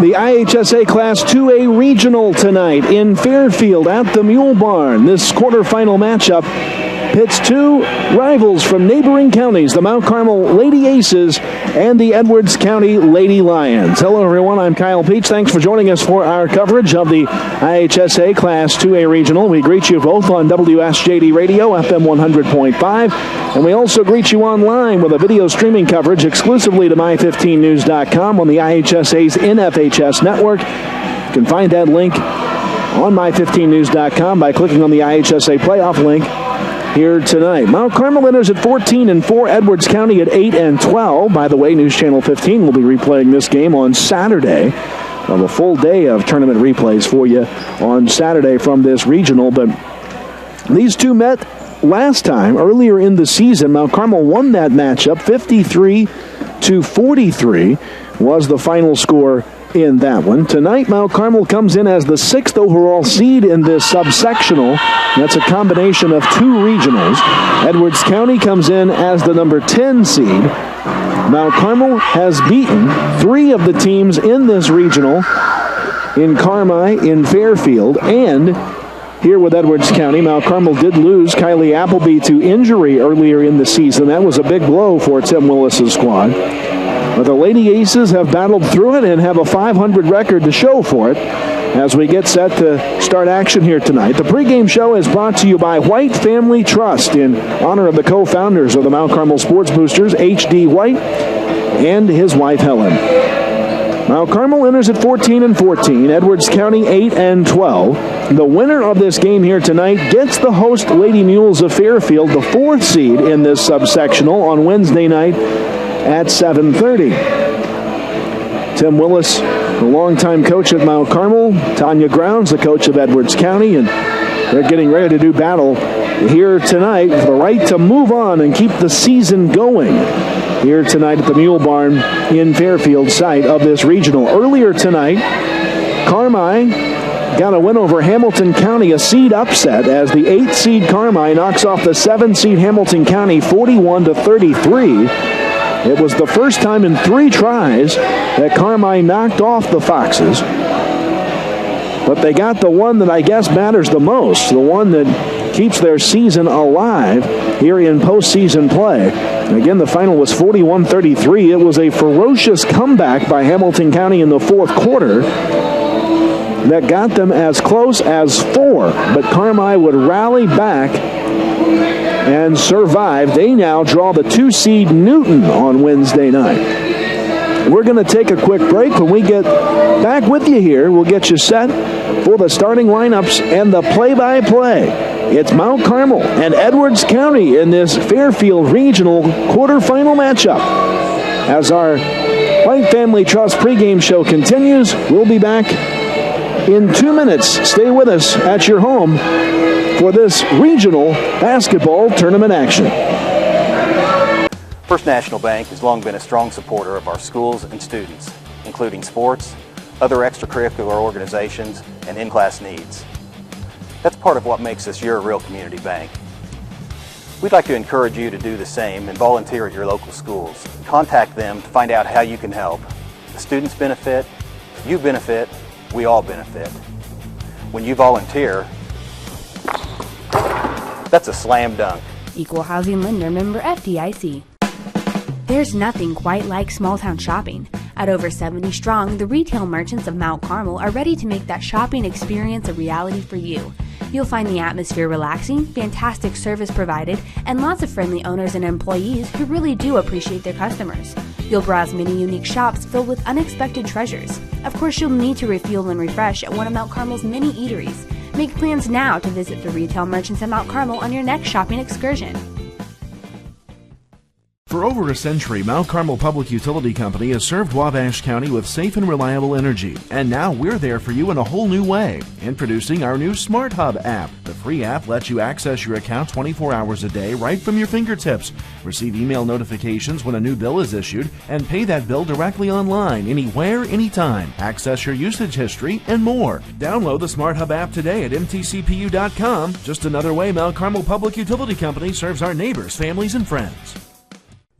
The IHSA Class 2A Regional tonight in Fairfield at the Mule Barn. This quarterfinal matchup pits two rivals from neighboring counties, the Mount Carmel Lady Aces and the Edwards County Lady Lions. Hello, everyone. I'm Kyle Peach. Thanks for joining us for our coverage of the IHSA Class 2A Regional. We greet you both on WSJD Radio, FM 100.5, and we also greet you online with a video streaming coverage exclusively to my15news.com on the IHSA's NFHS network. You can find that link on my15news.com by clicking on the IHSA playoff link here tonight. Mount Carmel enters at 14-4, Edwards County at 8-12. By the way, News Channel 15 will be replaying this game on Saturday. Well, a full day of tournament replays for you on Saturday from this regional. But these two met last time, earlier in the season. Mount Carmel won that matchup. 53-43 was the final score in that one. Tonight, Mount Carmel comes in as the 6th overall seed in this subsectional. That's a combination of two regionals. Edwards County comes in as the number 10 seed. Mount Carmel has beaten three of the teams in this regional, in Carmel, in Fairfield, and here with Edwards County. Mount Carmel did lose Kylie Appleby to injury earlier in the season. That was a big blow for Tim Willis's squad. But the Lady Aces have battled through it and have a .500 record to show for it as we get set to start action here tonight. The pregame show is brought to you by White Family Trust in honor of the co-founders of the Mount Carmel Sports Boosters, H.D. White and his wife Helen. Mount Carmel enters at 14-14, Edwards County 8-12. The winner of this game here tonight gets the host Lady Mules of Fairfield, the 4th seed in this subsectional, on Wednesday night at 7:30. Tim Willis, the longtime coach at Mount Carmel, Tanya Grounds, the coach of Edwards County, and they're getting ready to do battle here tonight for the right to move on and keep the season going here tonight at the Mule Barn in Fairfield, site of this regional. Earlier tonight, Carmel got a win over Hamilton County, a seed upset, as the 8th seed Carmel knocks off the 7th seed Hamilton County 41-33. It was the first time in 3 tries that Carmel knocked off the Foxes. But they got the one that I guess matters the most, the one that keeps their season alive here in postseason play. Again, the final was 41-33. It was a ferocious comeback by Hamilton County in the 4th quarter that got them as close as 4. But Carmel would rally back and survive. They now draw the 2 seed Newton on Wednesday night. We're going to take a quick break. When we get back with you here, we'll get you set for the starting lineups and the play-by-play. It's Mount Carmel and Edwards County in this Fairfield Regional quarterfinal matchup. As our White Family Trust pregame show continues, we'll be back in 2 minutes. Stay with us at your home for this regional basketball tournament action. First National Bank has long been a strong supporter of our schools and students, including sports, other extracurricular organizations, and in-class needs. That's part of what makes us your real community bank. We'd like to encourage you to do the same and volunteer at your local schools. Contact them to find out how you can help. The students benefit, you benefit, we all benefit. When you volunteer, that's a slam dunk. Equal Housing Lender, member FDIC. There's nothing quite like small-town shopping. At over 70 strong, the retail merchants of Mount Carmel are ready to make that shopping experience a reality for you. You'll find the atmosphere relaxing, fantastic service provided, and lots of friendly owners and employees who really do appreciate their customers. You'll browse many unique shops filled with unexpected treasures. Of course, you'll need to refuel and refresh at one of Mount Carmel's many eateries. Make plans now to visit the retail merchants at Mount Carmel on your next shopping excursion. For over a century, Mount Carmel Public Utility Company has served Wabash County with safe and reliable energy. And now we're there for you in a whole new way. Introducing our new Smart Hub app. The free app lets you access your account 24 hours a day right from your fingertips. Receive email notifications when a new bill is issued and pay that bill directly online, anywhere, anytime. Access your usage history and more. Download the Smart Hub app today at mtcpu.com. Just another way Mount Carmel Public Utility Company serves our neighbors, families, and friends.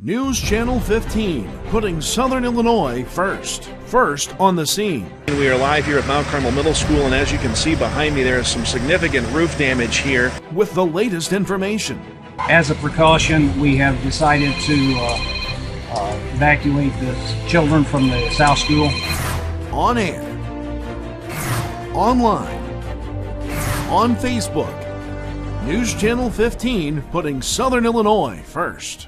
News Channel 15, putting Southern Illinois first. First on the scene. We are live here at Mount Carmel Middle School, and as you can see behind me, there is some significant roof damage here with the latest information. As a precaution, we have decided to evacuate the children from the South School. On air, online, on Facebook, News Channel 15, putting Southern Illinois first.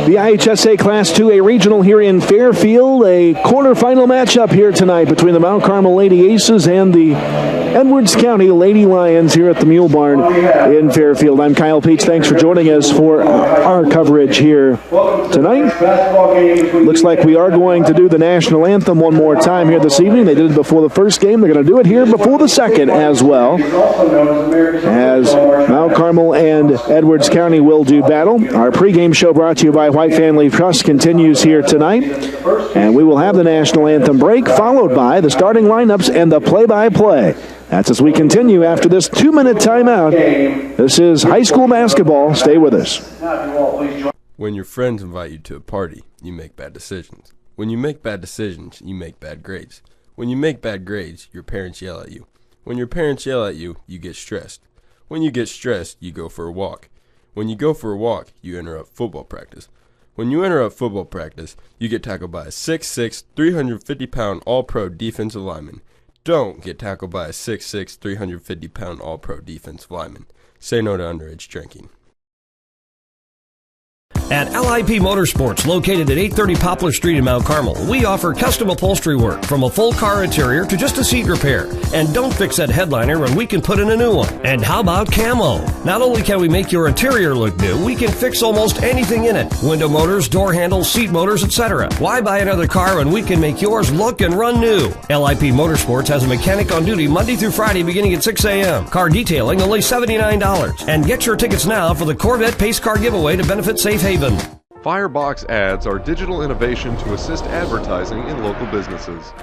The IHSA Class 2A Regional here in Fairfield, a quarterfinal matchup here tonight between the Mount Carmel Lady Aces and the Edwards County Lady Lions here at the Mule Barn in Fairfield. I'm Kyle Peach. Thanks for joining us for our coverage here tonight. Looks like we are going to do the national anthem one more time here this evening. They did it before the first game. They're going to do it here before the second as well, as Mount Carmel and Edwards County will do battle. Our pregame show brought to you by White Family Trust continues here tonight, and we will have the national anthem break followed by the starting lineups and the play-by-play. That's as we continue after this 2-minute timeout. This is high school basketball. Stay with us. When your friends invite you to a party, you make bad decisions. When you make bad decisions, you make bad grades. When you make bad grades, your parents yell at you. When your parents yell at you, you get stressed. When you get stressed, you go for a walk. When you go for a walk, you interrupt football practice. When you interrupt football practice, you get tackled by a 6'6", 350-pound All-Pro defensive lineman. Don't get tackled by a 6'6", 350-pound All-Pro defensive lineman. Say no to underage drinking. At LIP Motorsports, located at 830 Poplar Street in Mount Carmel, we offer custom upholstery work from a full car interior to just a seat repair. And don't fix that headliner when we can put in a new one. And how about camo? Not only can we make your interior look new, we can fix almost anything in it. Window motors, door handles, seat motors, etc. Why buy another car when we can make yours look and run new? LIP Motorsports has a mechanic on duty Monday through Friday beginning at 6 a.m. Car detailing only $79. And get your tickets now for the Corvette Pace Car giveaway to benefit Safe Haven. Firebox ads are digital innovation to assist advertising in local businesses.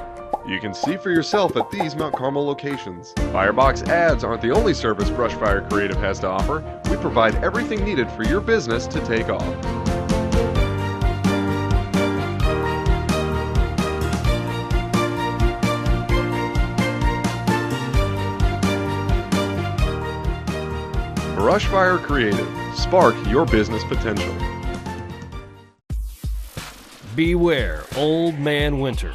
You can see for yourself at these Mount Carmel locations. Firebox ads aren't the only service Brushfire Creative has to offer. We provide everything needed for your business to take off. Brushfire Creative. Spark your business potential. Beware Old Man Winter.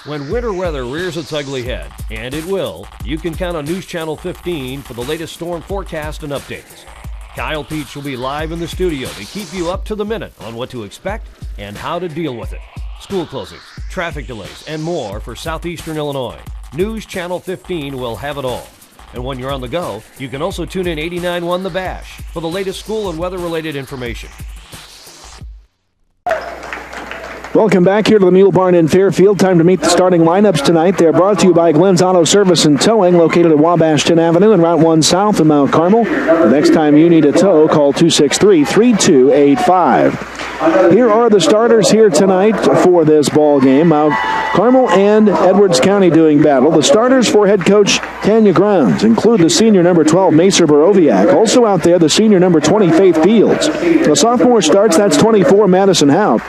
When winter weather rears its ugly head, and it will, you can count on News Channel 15 for the latest storm forecast and updates. Kyle Peach will be live in the studio to keep you up to the minute on what to expect and how to deal with it. School closings, traffic delays, and more for southeastern Illinois. News Channel 15 will have it all. And when you're on the go, you can also tune in 89.1 The Bash for the latest school and weather-related information. Welcome back here to the Mule Barn in Fairfield. Time to meet the starting lineups tonight. They're brought to you by Glenn's Auto Service and Towing, located at Wabashton Avenue and Route 1 South in Mount Carmel. The next time you need a tow, call 263-3285. Here are the starters here tonight for this ball game. Mount Carmel and Edwards County doing battle. The starters for head coach Tanya Grounds include the senior number 12, Macer Borowiak. Also out there, the senior number 20, Faith Fields. The sophomore starts, that's 24, Madison Hout.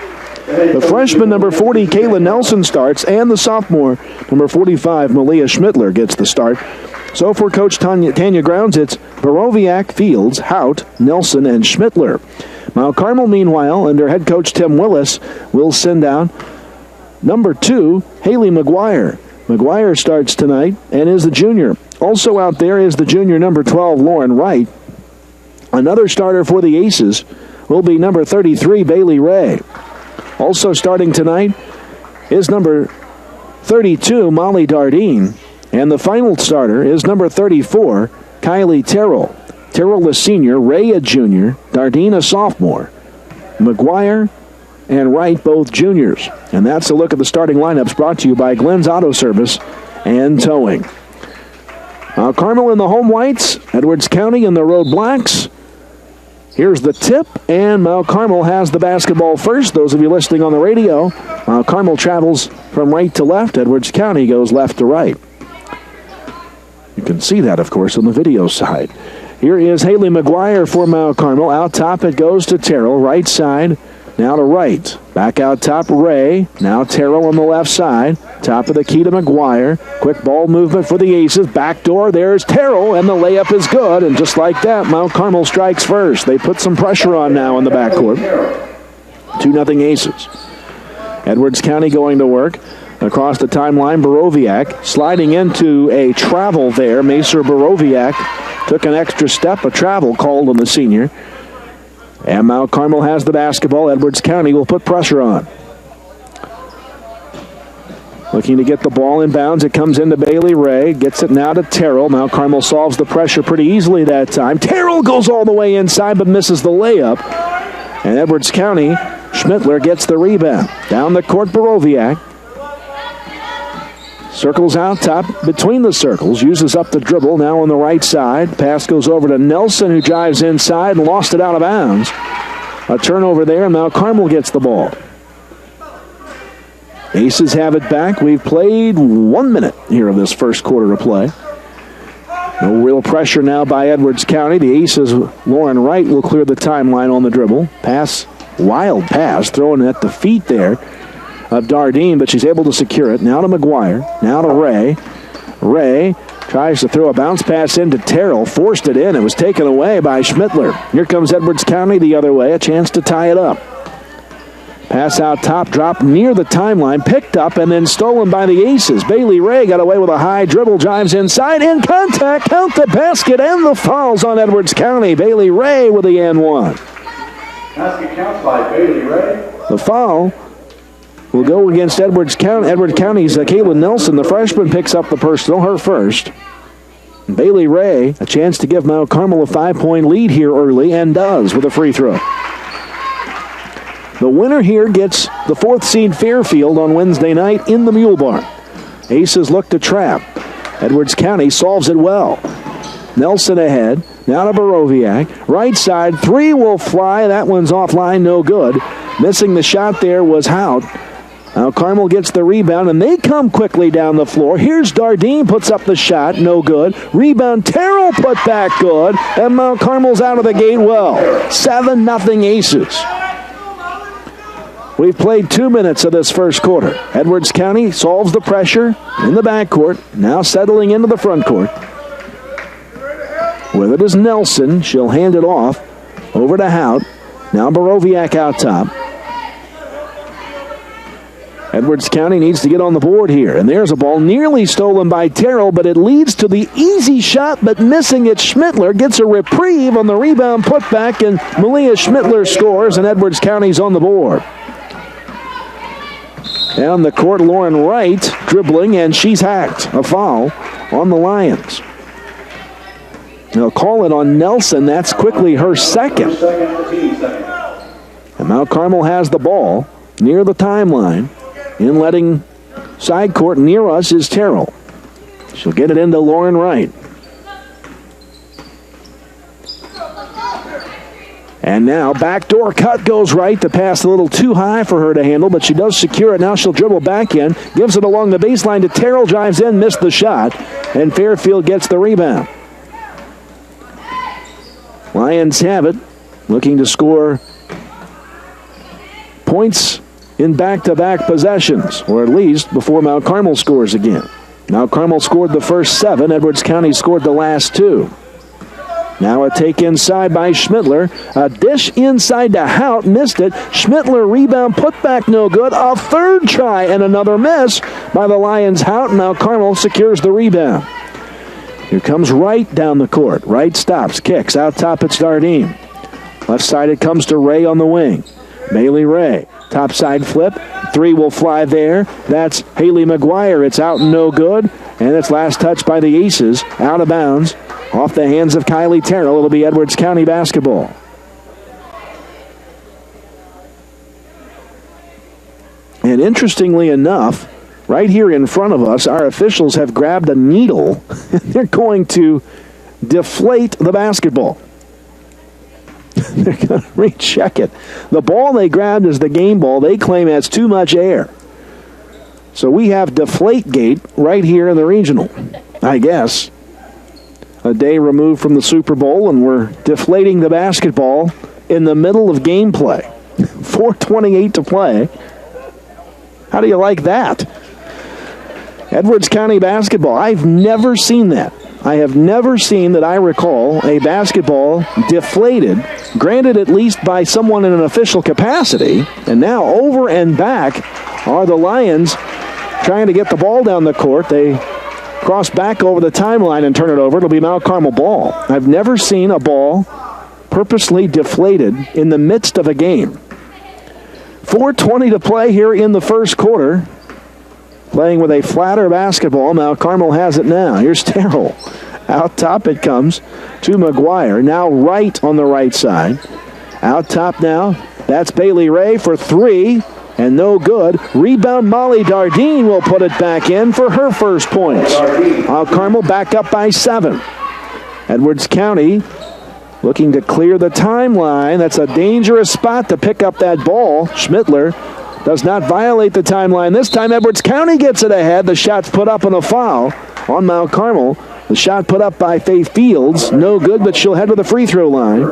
The freshman number 40, Caelyn Nelson starts, and the sophomore number 45, Malia Schmittler gets the start. So for Coach Tanya Grounds, it's Borowiak, Fields, Hout, Nelson, and Schmittler. Mount Carmel, meanwhile, under head coach Tim Willis, will send down number 2, Haley McGuire. McGuire starts tonight and is the junior. Also out there is the junior number 12, Lauren Wright. Another starter for the Aces will be number 33, Bailey Ray. Also starting tonight is number 32, Molly Dardine. And the final starter is number 34, Kylie Terrell. Terrell a senior, Ray a junior, Dardine a sophomore. McGuire and Wright both juniors. And that's a look at the starting lineups brought to you by Glenn's Auto Service and Towing. Carmel in the home whites, Edwards County in the road blacks. Here's the tip, and Mount Carmel has the basketball first. Those of you listening on the radio, Mount Carmel travels from right to left. Edwards County goes left to right. You can see that, of course, on the video side. Here is Haley McGuire for Mount Carmel. Out top it goes to Terrell. Right side, now to right. Back out top, Ray. Now Terrell on the left side. Top of the key to McGuire. Quick ball movement for the Aces. Back door, there's Terrell, and the layup is good. And just like that, Mount Carmel strikes first. They put some pressure on now in the backcourt. 2-0 Aces. Edwards County going to work. Across the timeline, Borowiak sliding into a travel there. Macer Borowiak took an extra step, a travel called on the senior. And Mount Carmel has the basketball. Edwards County will put pressure on. Looking to get the ball in bounds. It comes into Bailey Ray. Gets it now to Terrell. Mount Carmel solves the pressure pretty easily that time. Terrell goes all the way inside but misses the layup. And Edwards County, Schmittler gets the rebound. Down the court, Borowiak. Circles out top between the circles. Uses up the dribble now on the right side. Pass goes over to Nelson, who drives inside and lost it out of bounds. A turnover there, and Mount Carmel gets the ball. Aces have it back. We've played 1 minute here of this first quarter of play. No real pressure now by Edwards County. The Aces, Lauren Wright, will clear the timeline on the dribble. Pass, wild pass, thrown at the feet there of Dardine, but she's able to secure it. Now to McGuire. Now to Ray. Ray tries to throw a bounce pass into Terrell. Forced it in. It was taken away by Schmittler. Here comes Edwards County the other way. A chance to tie it up. Pass out top, drop near the timeline, picked up and then stolen by the Aces. Bailey Ray got away with a high dribble, drives inside, in contact, count the basket, and the fouls on Edwards County. Bailey Ray with the N1. Basket counts by Bailey Ray. The foul will go against Edwards County's Caelyn Nelson. The freshman picks up the personal, her first. Bailey Ray, a chance to give Mount Carmel a 5-point lead here early, and does with a free throw. The winner here gets the 4th seed Fairfield on Wednesday night in the Mule Barn. Aces look to trap. Edwards County solves it well. Nelson ahead. Now to Borowiak. Right side, 3 will fly. That one's offline, no good. Missing the shot there was Hout. Now Carmel gets the rebound, and they come quickly down the floor. Here's Dardine, puts up the shot, no good. Rebound, Terrell put back good, and Mount Carmel's out of the gate well. 7-0 Aces. We've played 2 minutes of this first quarter. Edwards County solves the pressure in the backcourt, now settling into the front court. With it is Nelson. She'll hand it off over to Hout. Now Borowiak out top. Edwards County needs to get on the board here. And there's a ball nearly stolen by Terrell, but it leads to the easy shot, but missing it. Schmittler gets a reprieve on the rebound putback, and Malia Schmittler scores, and Edwards County's on the board. Down the court, Lauren Wright dribbling, and she's hacked. A foul on the Lions. They'll call it on Nelson. That's quickly her second. And Mount Carmel has the ball near the timeline. Inletting side court near us is Terrell. She'll get it into Lauren Wright. And now backdoor cut goes right. The pass a little too high for her to handle, but she does secure it. Now she'll dribble back in. Gives it along the baseline to Terrell. Drives in, missed the shot. And Fairfield gets the rebound. Lions have it. Looking to score points in back-to-back possessions, or at least before Mount Carmel scores again. Mount Carmel scored the first 7. Edwards County scored the last 2. Now a take inside by Schmittler. A dish inside to Hout. Missed it. Schmittler rebound, put back, no good. A third try and another miss by the Lions. Hout. Mount Carmel secures the rebound. Here comes Wright down the court. Wright stops, kicks. Out top it's Dardine. Left side it comes to Ray on the wing. Bailey Ray. Top side flip. 3 will fly there. That's Haley McGuire. It's out and no good. And it's last touch by the Aces. Out of bounds. Off the hands of Kylie Terrell. It'll be Edwards County basketball. And interestingly enough, right here in front of us, our officials have grabbed a needle. They're going to deflate the basketball. They're going to recheck it. The ball they grabbed is the game ball. They claim has too much air. So we have Deflategate right here in the regional, I guess. a day removed from the Super Bowl, and we're deflating the basketball in the middle of gameplay. 4:28 to play. How do you like that? Edwards County basketball. I've never seen that. I have never seen that I recall a basketball deflated, granted at least by someone in an official capacity, and now over and back are the Lions trying to get the ball down the court. They cross back over the timeline and turn it over. It'll be Mount Carmel ball. I've never seen a ball purposely deflated in the midst of a game. 4:20 to play here in the first quarter. Playing with a flatter basketball. Mount Carmel has it now. Here's Terrell. Out top it comes to McGuire. Now right on the right side. Out top now. That's Bailey Ray for three. And no good. Rebound Molly Dardine will put it back in for her first points. Mount Carmel back up by 7. Edwards County looking to clear the timeline. That's a dangerous spot to pick up that ball. Schmittler does not violate the timeline. This time Edwards County gets it ahead. The shot's put up on a foul on Mount Carmel. The shot put up by Faith Fields. No good, but she'll head to the free throw line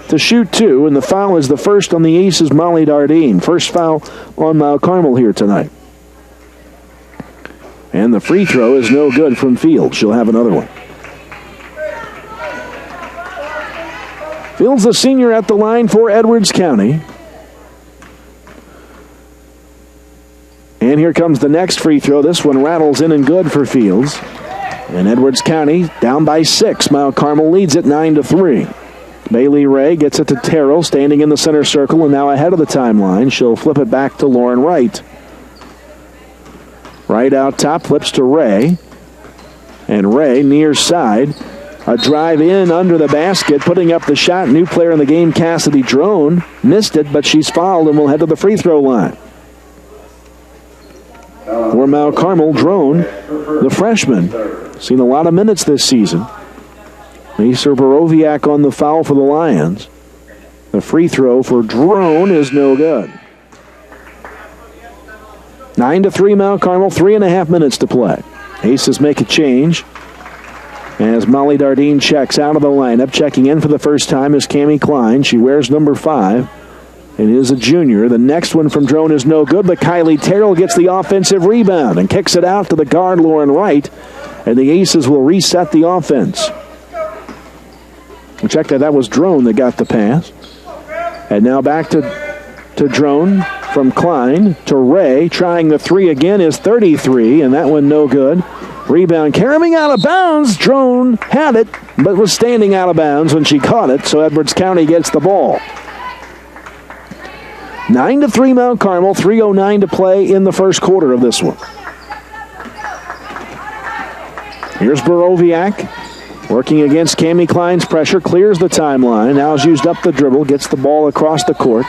to shoot 2. And the foul is the first on the Aces, Molly Dardine. First foul on Mount Carmel here tonight. And the free throw is no good from Fields. She'll have another one. Fields, the senior, at the line for Edwards County. And here comes the next free throw. This one rattles in and good for Fields. And Edwards County down by 6. Mount Carmel leads it 9-3. Bailey Ray gets it to Terrell, standing in the center circle and now ahead of the timeline. She'll flip it back to Lauren Wright. Wright out top, flips to Ray. And Ray near side. A drive in under the basket, putting up the shot. New player in the game, Cassidy Drone. Missed it, but she's fouled and will head to the free throw line. For Mount Carmel, Drone, the freshman. Seen a lot of minutes this season. Macer Borowiak on the foul for the Lions. The free throw for Drone is no good. 9-3 Mount Carmel, 3.5 minutes to play. Aces make a change as Molly Dardine checks out of the lineup. Checking in for the first time is Cammie Klein. She wears number 5. It is a junior. The next one from Drone is no good, but Kylie Terrell gets the offensive rebound and kicks it out to the guard, Lauren Wright, and the Aces will reset the offense. Check that was Drone that got the pass. And now back to Drone from Klein to Ray. Trying the 3 again is 33, and that one no good. Rebound carrying out of bounds. Drone had it, but was standing out of bounds when she caught it, so Edwards County gets the ball. 9-3 Mount Carmel, 3:09 to play in the first quarter of this one. Here's Borowiak working against Cammie Klein's pressure, clears the timeline. Now has used up the dribble, gets the ball across the court.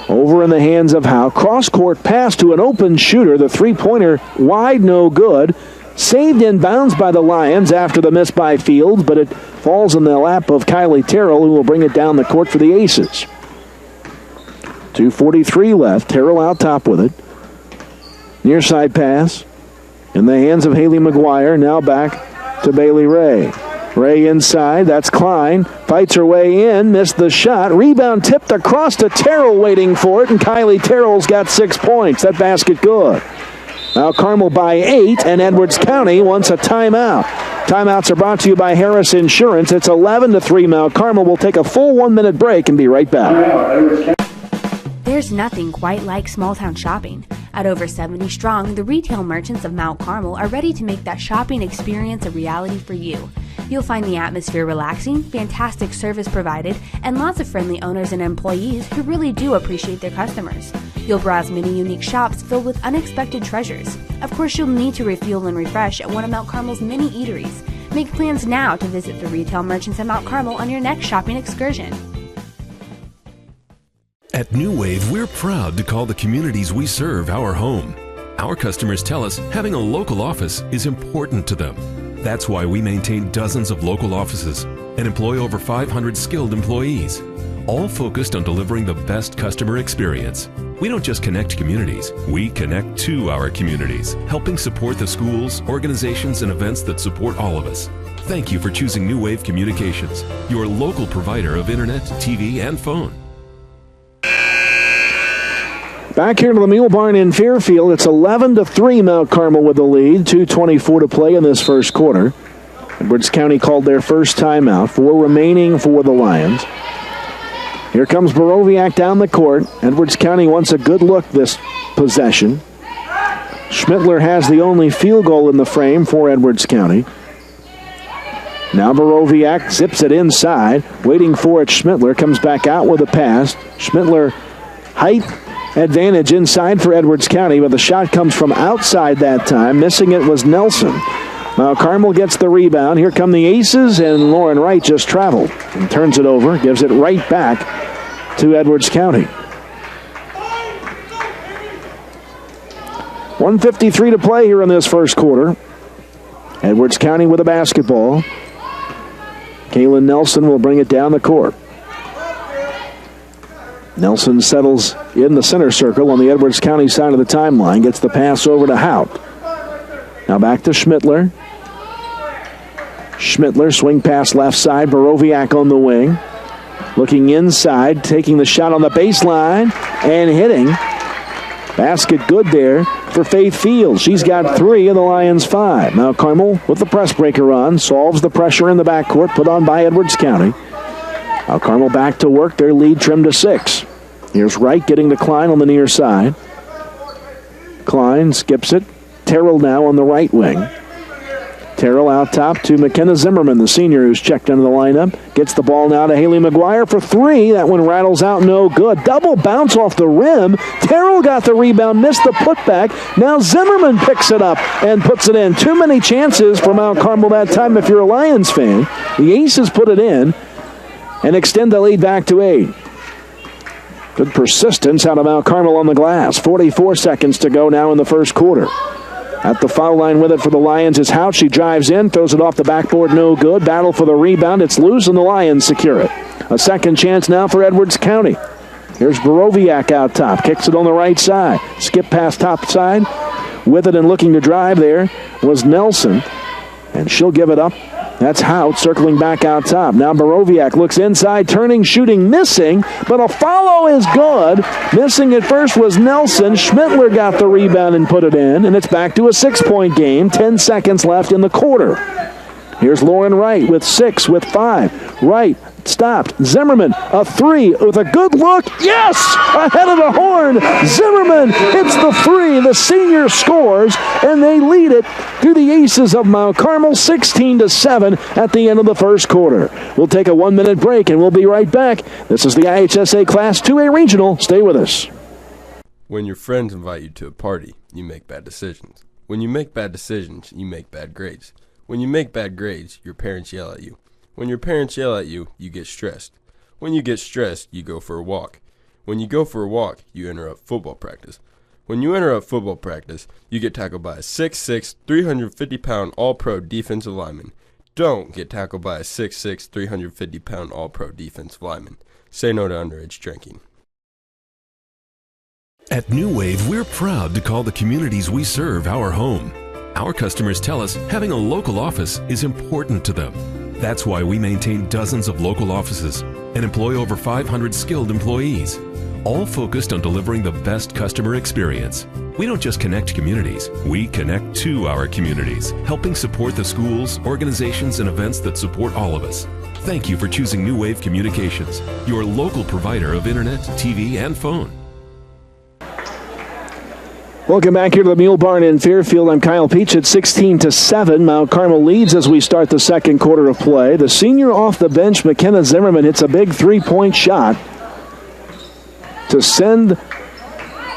Over in the hands of Hout. Cross-court pass to an open shooter. The three-pointer wide, no good. Saved in bounds by the Lions after the miss by Fields, but it falls in the lap of Kylie Terrell, who will bring it down the court for the Aces. 2:43 left. Terrell out top with it. Near side pass in the hands of Haley McGuire. Now back to Bailey Ray. Ray inside. That's Klein. Fights her way in. Missed the shot. Rebound tipped across to Terrell, waiting for it. And Kylie Terrell's got 6 points. That basket good. Now Carmel by 8. And Edwards County wants a timeout. Timeouts are brought to you by Harris Insurance. It's 11-3 Mount Carmel. We'll take a full 1-minute break and be right back. There's nothing quite like small-town shopping. At over 70 strong, the retail merchants of Mount Carmel are ready to make that shopping experience a reality for you. You'll find the atmosphere relaxing, fantastic service provided, and lots of friendly owners and employees who really do appreciate their customers. You'll browse many unique shops filled with unexpected treasures. Of course, you'll need to refuel and refresh at one of Mount Carmel's many eateries. Make plans now to visit the retail merchants of Mount Carmel on your next shopping excursion. At New Wave, we're proud to call the communities we serve our home. Our customers tell us having a local office is important to them. That's why we maintain dozens of local offices and employ over 500 skilled employees, all focused on delivering the best customer experience. We don't just connect communities, we connect to our communities, helping support the schools, organizations, and events that support all of us. Thank you for choosing New Wave Communications, your local provider of internet, TV, and phone. Back here to the Mule Barn in Fairfield, it's 11-3 Mount Carmel with the lead. 2:24 to play in this first quarter. Edwards County called their first timeout. 4 remaining for the Lions. Here comes Borowiak down the court. Edwards County wants a good look this possession. Schmittler has the only field goal in the frame for Edwards County. Now Borowiak zips it inside, waiting for it. Schmittler comes back out with a pass. Schmittler height advantage inside for Edwards County, but the shot comes from outside that time. Missing it was Nelson. Mount Carmel gets the rebound. Here come the Aces, and Lauren Wright just traveled and turns it over, gives it right back to Edwards County. 1:53 to play here in this first quarter. Edwards County with a basketball. Caelyn Nelson will bring it down the court. Nelson settles in the center circle on the Edwards County side of the timeline, gets the pass over to Hout. Now back to Schmittler. Schmittler, swing pass left side, Borowiak on the wing. Looking inside, taking the shot on the baseline, and hitting. Basket good there for Faith Fields. She's got 3 of the Lions' 5. Mount Carmel with the press breaker on, solves the pressure in the backcourt put on by Edwards County. Mount Carmel back to work, their lead trimmed to 6. Here's Wright getting to Klein on the near side. Klein skips it. Terrell now on the right wing. Terrell out top to McKenna Zimmerman, the senior who's checked into the lineup. Gets the ball now to Haley McGuire for 3. That one rattles out, no good. Double bounce off the rim. Terrell got the rebound, missed the putback. Now Zimmerman picks it up and puts it in. Too many chances for Mount Carmel that time if you're a Lions fan. The Aces put it in and extend the lead back to 8. Good persistence out of Mount Carmel on the glass. 44 seconds to go now in the first quarter. At the foul line with it for the Lions is Hout. She drives in, throws it off the backboard, no good. Battle for the rebound. It's loose, and the Lions secure it. A second chance now for Edwards County. Here's Borowiak out top. Kicks it on the right side. Skip past top side. With it and looking to drive there was Nelson. And she'll give it up. That's Hout circling back out top. Now Borowiak looks inside, turning, shooting, missing, but a follow is good. Missing at first was Nelson. Schmittler got the rebound and put it in, and it's back to a 6-point game. 10 seconds left in the quarter. Here's Lauren Wright with 6, with 5. Wright stopped. Zimmerman, a 3 with a good look. Yes! Ahead of the horn. Zimmerman hits the 3. The senior scores, and they lead it to the Aces of Mount Carmel, 16-7 at the end of the first quarter. We'll take a 1-minute break, and we'll be right back. This is the IHSA Class 2A Regional. Stay with us. When your friends invite you to a party, you make bad decisions. When you make bad decisions, you make bad grades. When you make bad grades, your parents yell at you. When your parents yell at you, you get stressed. When you get stressed, you go for a walk. When you go for a walk, you interrupt football practice. When you interrupt football practice, you get tackled by a 6'6", 350-pound All-Pro defensive lineman. Don't get tackled by a 6'6", 350-pound All-Pro defensive lineman. Say no to underage drinking. At New Wave, we're proud to call the communities we serve our home. Our customers tell us having a local office is important to them. That's why we maintain dozens of local offices and employ over 500 skilled employees, all focused on delivering the best customer experience. We don't just connect communities, we connect to our communities, helping support the schools, organizations, and events that support all of us. Thank you for choosing New Wave Communications, your local provider of internet, TV, and phone. Welcome back here to the Mule Barn in Fairfield. I'm Kyle Peach at 16-7. Mount Carmel leads as we start the second quarter of play. The senior off the bench, McKenna Zimmerman, hits a big 3-point shot to send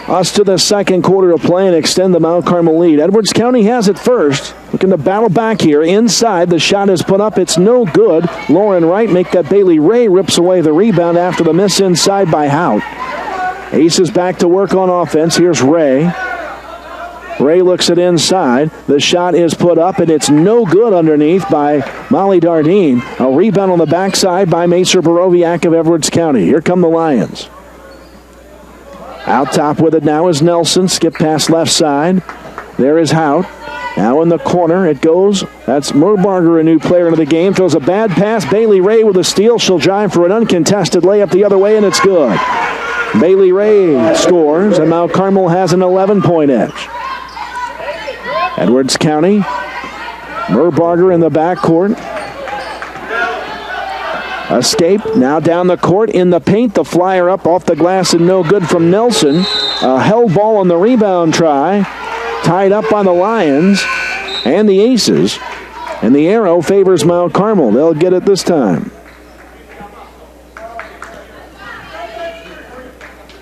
us to the second quarter of play and extend the Mount Carmel lead. Edwards County has it first. Looking to battle back here. Inside, the shot is put up. It's no good. Lauren Wright make that Bailey Ray rips away the rebound after the miss inside by Hout. Aces back to work on offense. Here's Ray. Ray looks it inside. The shot is put up, and it's no good underneath by Molly Dardine. A rebound on the backside by Macer Borowiak of Edwards County. Here come the Lions. Out top with it now is Nelson. Skip pass left side. There is Hout. Now in the corner it goes. That's Merbarger, a new player into the game. Throws a bad pass. Bailey Ray with a steal. She'll drive for an uncontested layup the other way, and it's good. Bailey Ray scores, and Mount Carmel has an 11-point edge. Edwards County, Merbarger in the backcourt. Escape, now down the court in the paint. The flyer up off the glass and no good from Nelson. A held ball on the rebound try. Tied up by the Lions and the Aces. And the arrow favors Mount Carmel. They'll get it this time.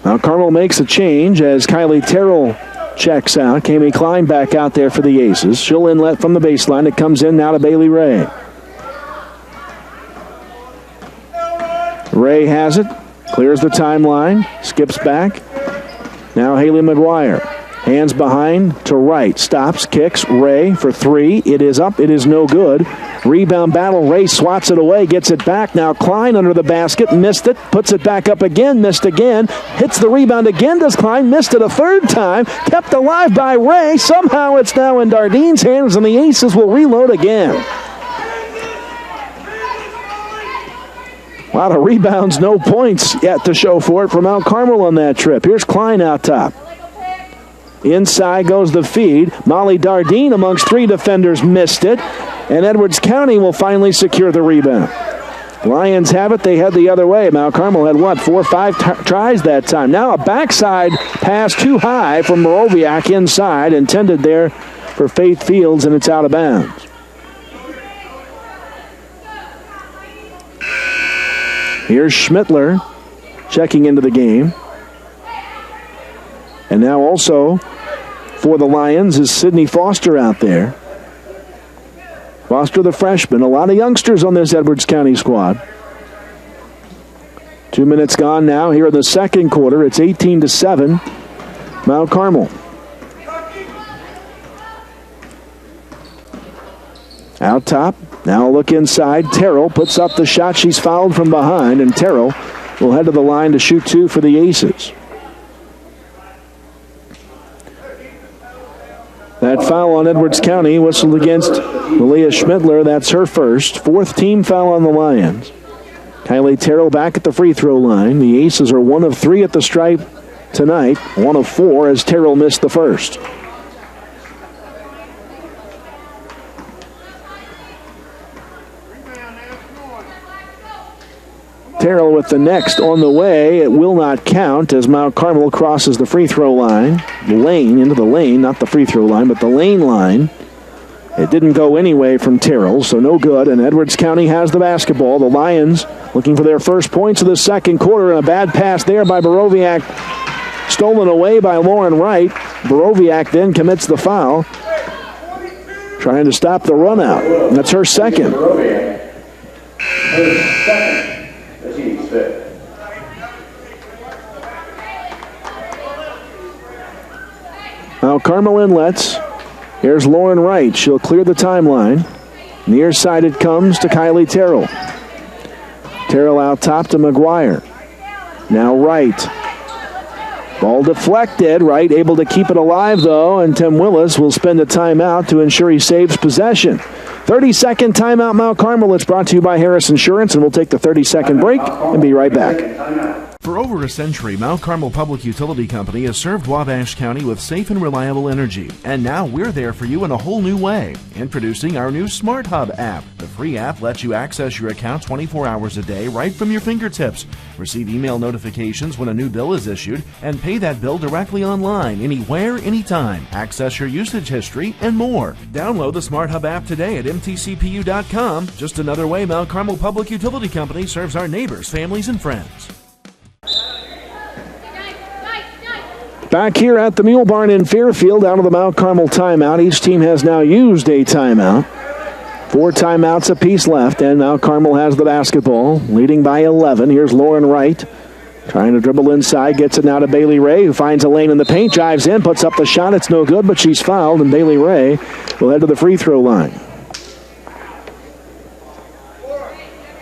Mount Carmel makes a change as Kylie Terrell checks out. Kami Klein back out there for the Aces. She'll inlet from the baseline. It comes in now to Bailey Ray. Ray has it. Clears the timeline. Skips back. Now Haley McGuire. Hands behind to right. Stops, kicks. Ray for three. It is up. It is no good. Rebound battle. Ray swats it away. Gets it back. Now Klein under the basket. Missed it. Puts it back up again. Missed again. Hits the rebound again. Does Klein. Missed it a third time. Kept alive by Ray. Somehow it's now in Dardene's hands, and the Aces will reload again. A lot of rebounds, no points yet to show for it from Mount Carmel on that trip. Here's Klein out top. Inside goes the feed. Molly Dardene amongst three defenders missed it. And Edwards County will finally secure the rebound. Lions have it. They head the other way. Mount Carmel had, 4 or 5 tries that time. Now a backside pass too high from Borowiak inside, intended there for Faith Fields, and it's out of bounds. Here's Schmittler checking into the game. And now also for the Lions is Sydney Foster out there. Foster, the freshman. A lot of youngsters on this Edwards County squad. 2 minutes gone now here in the second quarter. It's 18-7. Mount Carmel. Out top. Now look inside. Terrell puts up the shot. She's fouled from behind, and Terrell will head to the line to shoot two for the Aces. That foul on Edwards County whistled against Malia Schmittler. That's her first. 4th team foul on the Lions. Kylie Terrell back at the free throw line. The Aces are 1 of 3 at the stripe tonight. 1 of 4 as Terrell missed the first. Terrell with the next on the way. It will not count as Mount Carmel crosses the free throw line. Into the lane, not the free throw line, but the lane line. It didn't go anyway from Terrell, so no good, and Edwards County has the basketball. The Lions looking for their first points of the second quarter, and a bad pass there by Borowiak. Stolen away by Lauren Wright. Borowiak then commits the foul, trying to stop the run out. And that's her second. Now Carmel inlets. Here's Lauren Wright. She'll clear the timeline. Near side it comes to Kylie Terrell. Terrell out top to McGuire. Now Wright. Ball deflected. Wright able to keep it alive though, and Tim Willis will spend a timeout to ensure he saves possession. 30-second timeout, Mount Carmel. It's brought to you by Harris Insurance, and we'll take the 30-second break and be right back. For over a century, Mount Carmel Public Utility Company has served Wabash County with safe and reliable energy. And now we're there for you in a whole new way. Introducing our new Smart Hub app. The free app lets you access your account 24 hours a day right from your fingertips. Receive email notifications when a new bill is issued and pay that bill directly online, anywhere, anytime. Access your usage history and more. Download the Smart Hub app today at mtcpu.com. Just another way Mount Carmel Public Utility Company serves our neighbors, families, and friends. Back here at the Mule Barn in Fairfield, out of the Mount Carmel timeout. Each team has now used a timeout. 4 timeouts apiece left, and Mount Carmel has the basketball, leading by 11. Here's Lauren Wright, trying to dribble inside, gets it now to Bailey Ray, who finds a lane in the paint, drives in, puts up the shot. It's no good, but she's fouled, and Bailey Ray will head to the free throw line.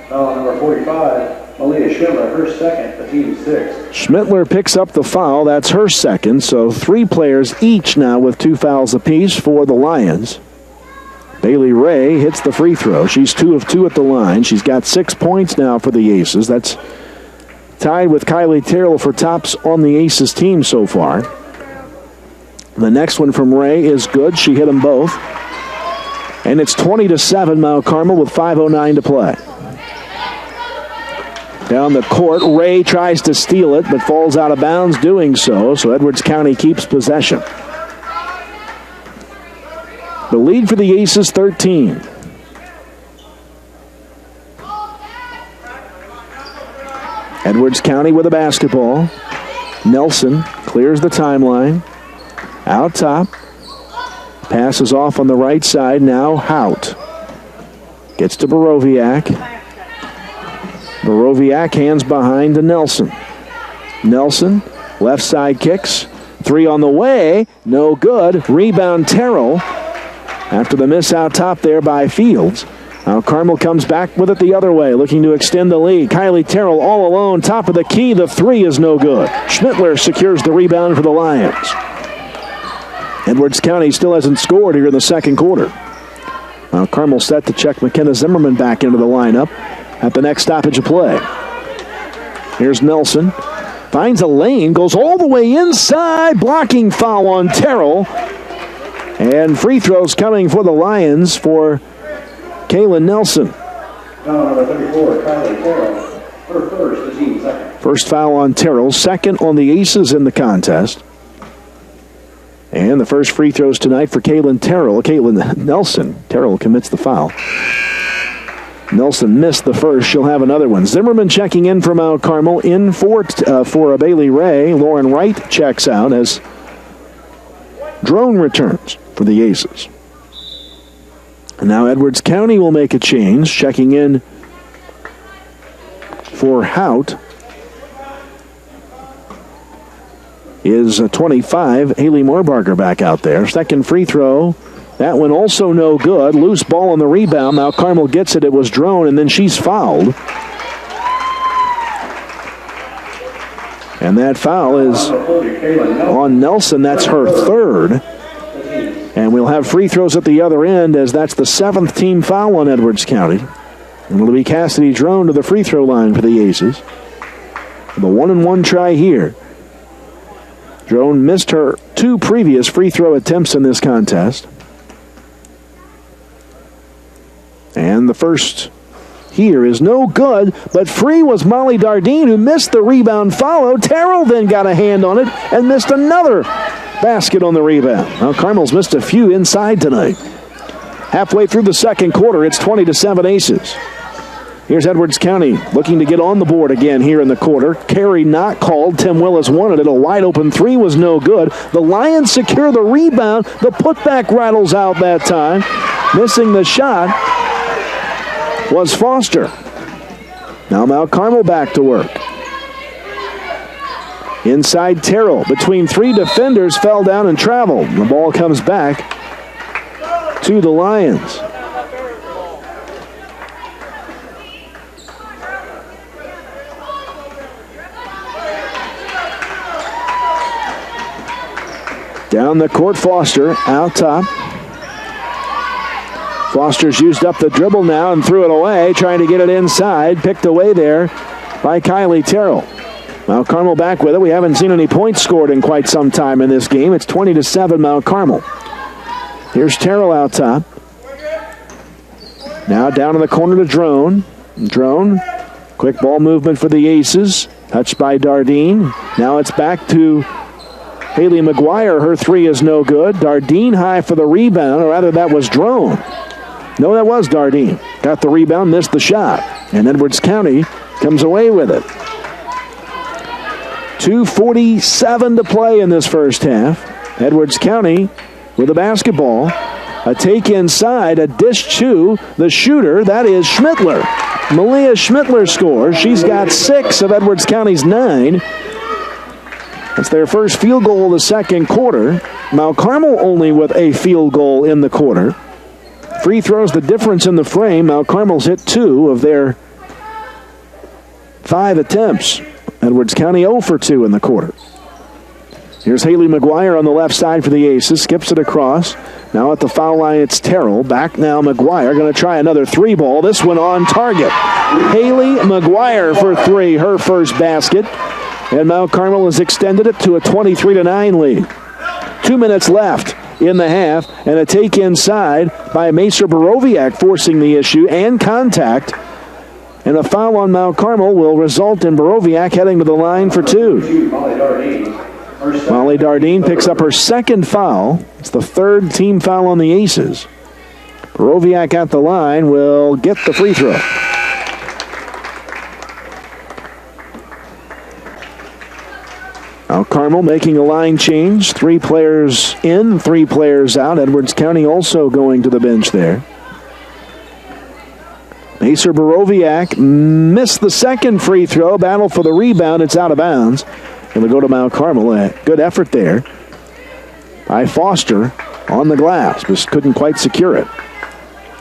Foul number 45. Malia Schmittler, her second, the team 6. Schmittler picks up the foul. That's her second. So 3 players each now with 2 fouls apiece for the Lions. Bailey Ray hits the free throw. She's 2 of 2 at the line. She's got 6 points now for the Aces. That's tied with Kylie Terrell for tops on the Aces team so far. The next one from Ray is good. She hit them both. And it's 20-7 Mount Carmel with 5:09 to play. Down the court, Ray tries to steal it, but falls out of bounds doing so Edwards County keeps possession. The lead for the Aces, 13. Edwards County with a basketball. Nelson clears the timeline. Out top. Passes off on the right side. Now Hout. Gets to Borowiak. Borowiak hands behind to Nelson. Nelson, left side kicks. 3 on the way. No good. Rebound Terrell. After the miss out top there by Fields. Now Carmel comes back with it the other way, looking to extend the lead. Kylie Terrell all alone, top of the key. The 3 is no good. Schmittler secures the rebound for the Lions. Edwards County still hasn't scored here in the second quarter. Now Carmel set to check McKenna Zimmerman back into the lineup at the next stoppage of play. Here's Nelson. Finds a lane, goes all the way inside. Blocking foul on Terrell. And free throws coming for the Lions for Caelyn Nelson. Foul number 34, Kylie Terrell. Her first, the team second. First foul on Terrell, second on the Aces in the contest. And the first free throws tonight for Caelyn Nelson. Terrell commits the foul. Nelson missed the first. She'll have another one. Zimmerman checking in for Mount Carmel. In for Bailey Ray. Lauren Wright checks out as Drone returns for the Aces. And now Edwards County will make a change. Checking in for Hout is 25. Haley Moorbarger back out there. Second free throw. That one also no good. Loose ball on the rebound. Now Carmel gets it. It was Drone, and then she's fouled. And that foul is on Nelson. That's her third. And we'll have free throws at the other end, as that's the 7th team foul on Edwards County. And it'll be Cassidy Drone to the free throw line for the Aces. The 1-and-1 try here. Drone missed her 2 previous free throw attempts in this contest. And the first here is no good, but free was Molly Dardine, who missed the rebound follow. Terrell then got a hand on it and missed another basket on the rebound. Now Carmel's missed a few inside tonight. Halfway through the second quarter, it's 20-7 Aces. Here's Edwards County looking to get on the board again here in the quarter. Carry not called. Tim Willis wanted it. A wide open 3 was no good. The Lions secure the rebound. The putback rattles out that time. Missing the shot was Foster. Now Mount Carmel back to work. Inside Terrell, between 3 defenders, fell down and traveled. The ball comes back to the Lions. Down the court, Foster, out top. Foster's used up the dribble now and threw it away, trying to get it inside. Picked away there by Kylie Terrell. Mount Carmel back with it. We haven't seen any points scored in quite some time in this game. It's 20-7 Mount Carmel. Here's Terrell out top. Now down in the corner to Drone. Drone, quick ball movement for the Aces. Touched by Dardine. Now it's back to Haley McGuire. Her 3 is no good. Dardine high for the rebound, or rather that was Drone. No, that was Dardine. Got the rebound, missed the shot. And Edwards County comes away with it. 2:47 to play in this first half. Edwards County with a basketball. A take inside, a dish to the shooter. That is Schmittler. Malia Schmittler scores. She's got 6 of Edwards County's 9. That's their first field goal of the second quarter. Mount Carmel only with a field goal in the quarter. Free throws the difference in the frame. Mount Carmel's hit 2 of their 5 attempts. Edwards County 0 for 2 in the quarter. Here's Haley McGuire on the left side for the Aces. Skips it across. Now at the foul line, it's Terrell. Back now, McGuire going to try another 3-ball. This one on target. Haley McGuire for 3, her first basket. And Mount Carmel has extended it to a 23-9 lead. 2 minutes left in the half, and a take inside by Macer Borowiak forcing the issue and contact. And a foul on Mount Carmel will result in Borowiak heading to the line for 2. Molly Dardine picks up her second foul. It's the third team foul on the Aces. Borowiak at the line will get the free throw. Mount Carmel making a line change. 3 players in, 3 players out. Edwards County also going to the bench there. Macer Borowiak missed the second free throw. Battle for the rebound. It's out of bounds. It'll go to Mount Carmel. A good effort there by Foster on the glass. Just couldn't quite secure it.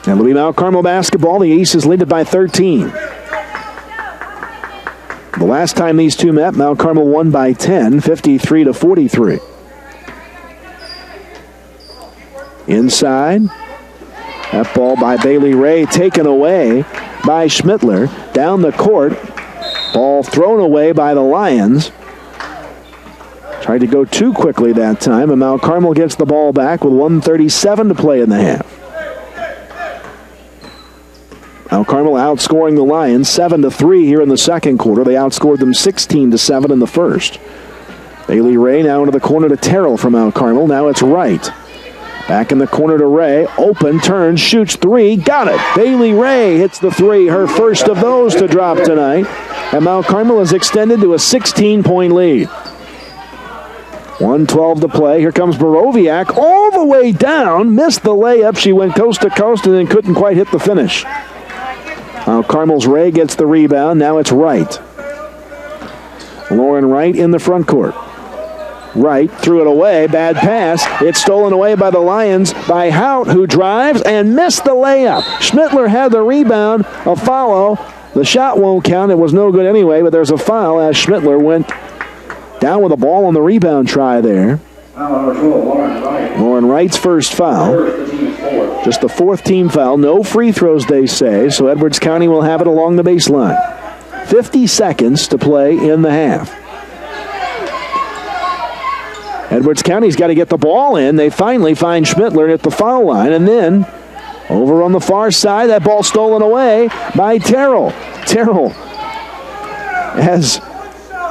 And it'll be Mount Carmel basketball. The Aces lead it by 13. The last time these two met, Mount Carmel won by 10, 53-43. Inside. That ball by Bailey Ray taken away by Schmittler. Down the court. Ball thrown away by the Lions. Tried to go too quickly that time, and Mount Carmel gets the ball back with 1:37 to play in the half. Mount Carmel outscoring the Lions 7-3 here in the second quarter. They outscored them 16-7 in the first. Bailey Ray now into the corner to Terrell from Mount Carmel. Now it's Wright. Back in the corner to Ray. Open, turns, shoots 3. Got it. Bailey Ray hits the 3. Her first of those to drop tonight. And Mount Carmel is extended to a 16-point lead. 1:12 to play. Here comes Borowiak all the way down. Missed the layup. She went coast to coast and then couldn't quite hit the finish. Mount Carmel's Ray gets the rebound. Now it's Wright. Lauren Wright in the front court. Wright threw it away. Bad pass. It's stolen away by the Lions by Hout, who drives and missed the layup. Schmittler had the rebound. A follow. The shot won't count. It was no good anyway, but there's a foul as Schmittler went down with a ball on the rebound try there. Lauren Wright's first foul. Just the 4th team foul. No free throws, they say, so Edwards County will have it along the baseline. 50 seconds to play in the half. Edwards County's got to get the ball in. They finally find Schmittler at the foul line, and then over on the far side, that ball stolen away by Terrell. Terrell has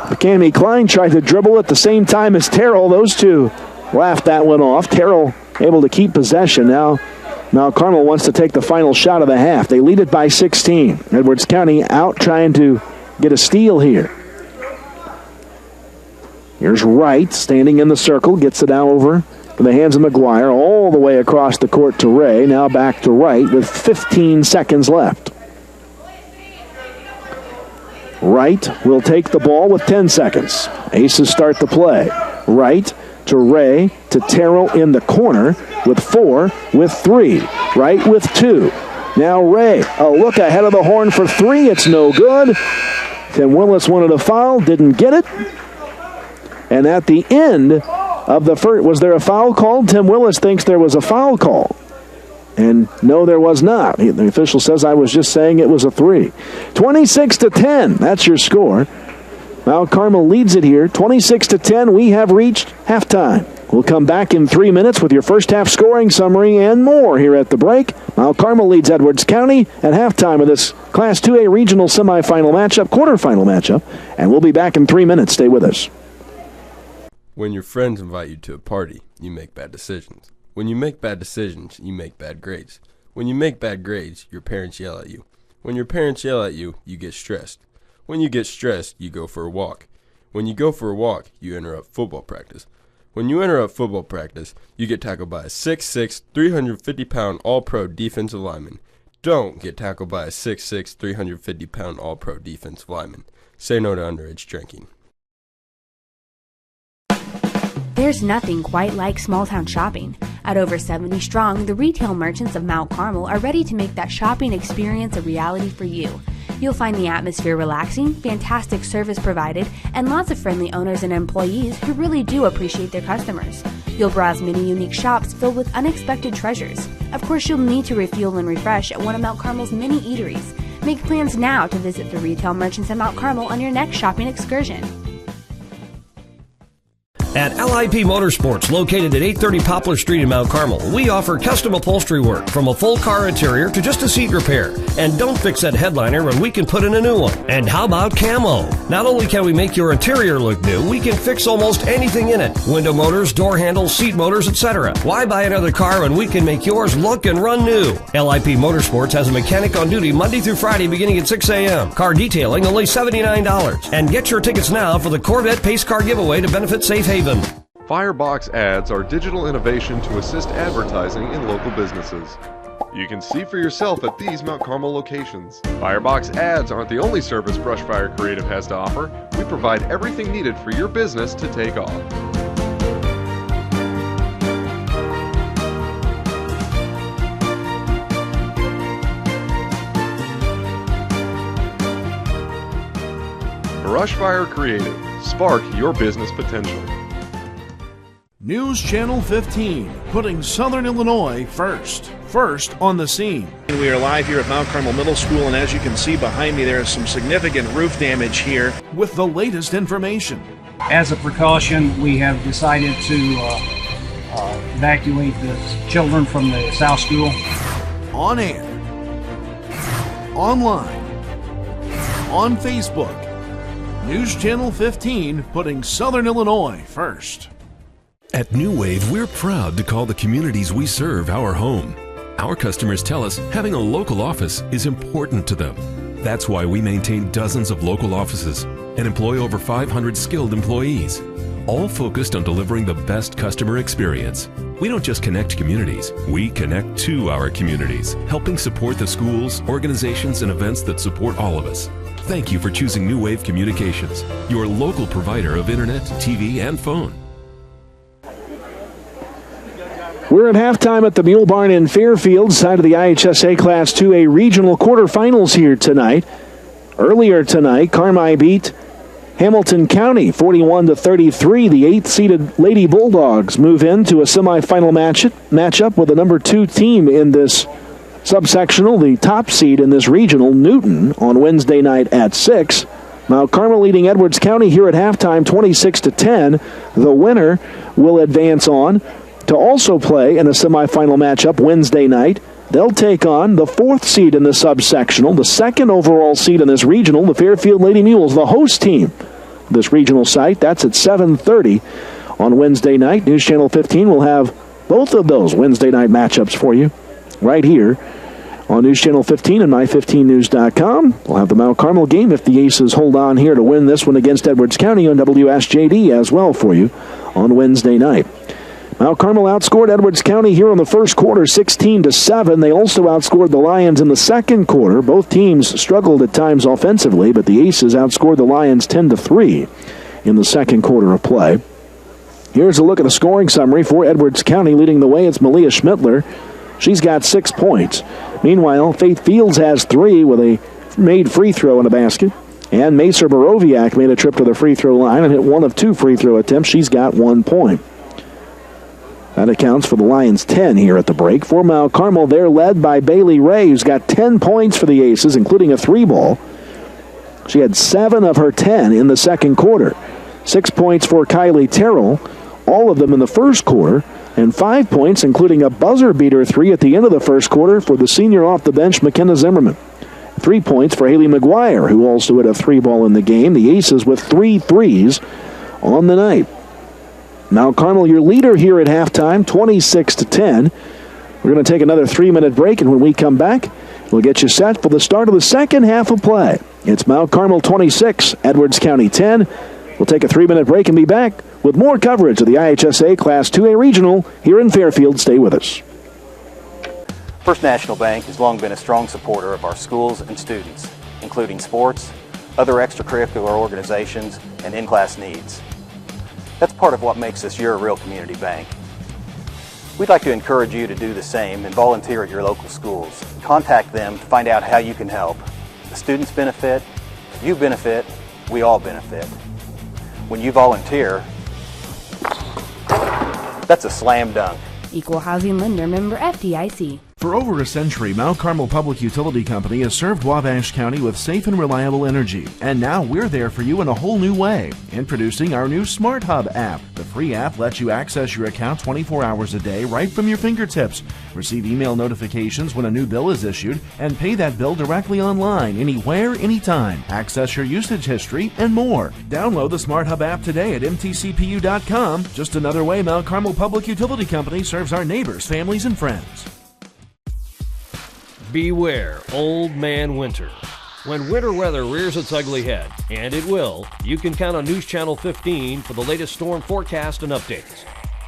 McCamey Klein tried to dribble at the same time as Terrell. Those two laughed that one off. Terrell able to keep possession. Now Mount Carmel wants to take the final shot of the half. They lead it by 16. Edwards County out trying to get a steal here. Here's Wright standing in the circle. Gets it out over for the hands of McGuire. All the way across the court to Ray. Now back to Wright with 15 seconds left. Wright will take the ball with 10 seconds. Aces start the play. Wright to Ray to Terrell in the corner with 4, with 3. Wright with 2. Now Ray, a look ahead of the horn for 3. It's no good. Tim Willis wanted a foul, didn't get it. And at the end of the first, was there a foul called? Tim Willis thinks there was a foul call. And no, there was not. The official says, I was just saying it was a 3. 26-10, that's your score. Mount Carmel leads it here, 26-10. We have reached halftime. We'll come back in 3 minutes with your first half scoring summary and more here at the break. Mount Carmel leads Edwards County at halftime of this Class 2A regional semifinal matchup, quarterfinal matchup, and we'll be back in 3 minutes. Stay with us. When your friends invite you to a party, you make bad decisions. When you make bad decisions, you make bad grades. When you make bad grades, your parents yell at you. When your parents yell at you, you get stressed. When you get stressed, you go for a walk. When you go for a walk, you interrupt football practice. When you interrupt football practice, you get tackled by a 6'6", 350-pound All-Pro defensive lineman. Don't get tackled by a 6'6", 350-pound All-Pro defensive lineman. Say no to underage drinking. There's nothing quite like small-town shopping. At over 70 strong, the retail merchants of Mount Carmel are ready to make that shopping experience a reality for you. You'll find the atmosphere relaxing, fantastic service provided, and lots of friendly owners and employees who really do appreciate their customers. You'll browse many unique shops filled with unexpected treasures. Of course, you'll need to refuel and refresh at one of Mount Carmel's many eateries. Make plans now to visit the retail merchants at Mount Carmel on your next shopping excursion. At LIP Motorsports, located at 830 Poplar Street in Mount Carmel, we offer custom upholstery work from a full car interior to just a seat repair. And don't fix that headliner when we can put in a new one. And how about camo? Not only can we make your interior look new, we can fix almost anything in it. Window motors, door handles, seat motors, etc. Why buy another car when we can make yours look and run new? LIP Motorsports has a mechanic on duty Monday through Friday beginning at 6 a.m. Car detailing only $79. And get your tickets now for the Corvette Pace Car giveaway to benefit Safe Haven. Firebox ads are digital innovation to assist advertising in local businesses. You can see for yourself at these Mount Carmel locations. Firebox ads aren't the only service Brushfire Creative has to offer. We provide everything needed for your business to take off. Brushfire Creative. Spark your business potential. News Channel 15, putting Southern Illinois first. First on the scene. We are live here at Mount Carmel Middle School, and as you can see behind me, there is some significant roof damage here. With the latest information. As a precaution, we have decided to evacuate the children from the South School. On air, online, on Facebook. News Channel 15, putting Southern Illinois first. At New Wave, we're proud to call the communities we serve our home. Our customers tell us having a local office is important to them. That's why we maintain dozens of local offices and employ over 500 skilled employees, all focused on delivering the best customer experience. We don't just connect communities, we connect to our communities, helping support the schools, organizations, and events that support all of us. Thank you for choosing New Wave Communications, your local provider of internet, TV, and phone. We're at halftime at the Mule Barn in Fairfield, side of the IHSA Class 2A regional quarterfinals here tonight. Earlier tonight, Carmel beat Hamilton County 41-33. The 8th-seeded Lady Bulldogs move into a semifinal matchup with the number 2 team in this subsectional, the top seed in this regional, Newton, on Wednesday night at 6. Mount Carmel leading Edwards County here at halftime 26-10. The winner will advance on to also play in a semifinal matchup Wednesday night. They'll take on the 4th seed in the subsectional, the 2nd overall seed in this regional, the Fairfield Lady Mules, the host team of this regional site. That's at 7:30 on Wednesday night. News Channel 15 will have both of those Wednesday night matchups for you right here on News Channel 15 and my15news.com. We'll have the Mount Carmel game if the Aces hold on here to win this one against Edwards County on WSJD as well for you on Wednesday night. Mount Carmel outscored Edwards County here in the first quarter 16-7. They also outscored the Lions in the second quarter. Both teams struggled at times offensively, but the Aces outscored the Lions 10-3 in the second quarter of play. Here's a look at the scoring summary for Edwards County. Leading the way, it's Malia Schmittler. She's got 6 points. Meanwhile, Faith Fields has 3 with a made free throw in a basket. And Macer Borowiak made a trip to the free throw line and hit 1 of 2 free throw attempts. She's got 1 point. That accounts for the Lions' 10 here at the break. For Mount Carmel, they're led by Bailey Ray, who's got 10 points for the Aces, including a 3-ball. She had 7 of her 10 in the second quarter. 6 points for Kylie Terrell, all of them in the first quarter, and 5 points, including a buzzer-beater 3 at the end of the first quarter for the senior off-the-bench McKenna Zimmerman. 3 points for Haley McGuire, who also hit a 3-ball in the game. The Aces with 3 threes on the night. Mount Carmel, your leader here at halftime, 26-10. We're going to take another 3-minute break, and when we come back, we'll get you set for the start of the second half of play. It's Mount Carmel 26, Edwards County 10. We'll take a 3-minute break and be back with more coverage of the IHSA Class 2A Regional here in Fairfield. Stay with us. First National Bank has long been a strong supporter of our schools and students, including sports, other extracurricular organizations, and in-class needs. That's part of what makes us your real community bank. We'd like to encourage you to do the same and volunteer at your local schools. Contact them to find out how you can help. The students benefit, you benefit, we all benefit. When you volunteer, that's a slam dunk. Equal Housing Lender, member FDIC. For over a century, Mount Carmel Public Utility Company has served Wabash County with safe and reliable energy. And now we're there for you in a whole new way. Introducing our new Smart Hub app. The free app lets you access your account 24 hours a day right from your fingertips. Receive email notifications when a new bill is issued and pay that bill directly online, anywhere, anytime. Access your usage history and more. Download the Smart Hub app today at mtcpu.com. Just another way Mount Carmel Public Utility Company serves our neighbors, families, and friends. Beware Old Man Winter. When winter weather rears its ugly head, and it will, you can count on News Channel 15 for the latest storm forecast and updates.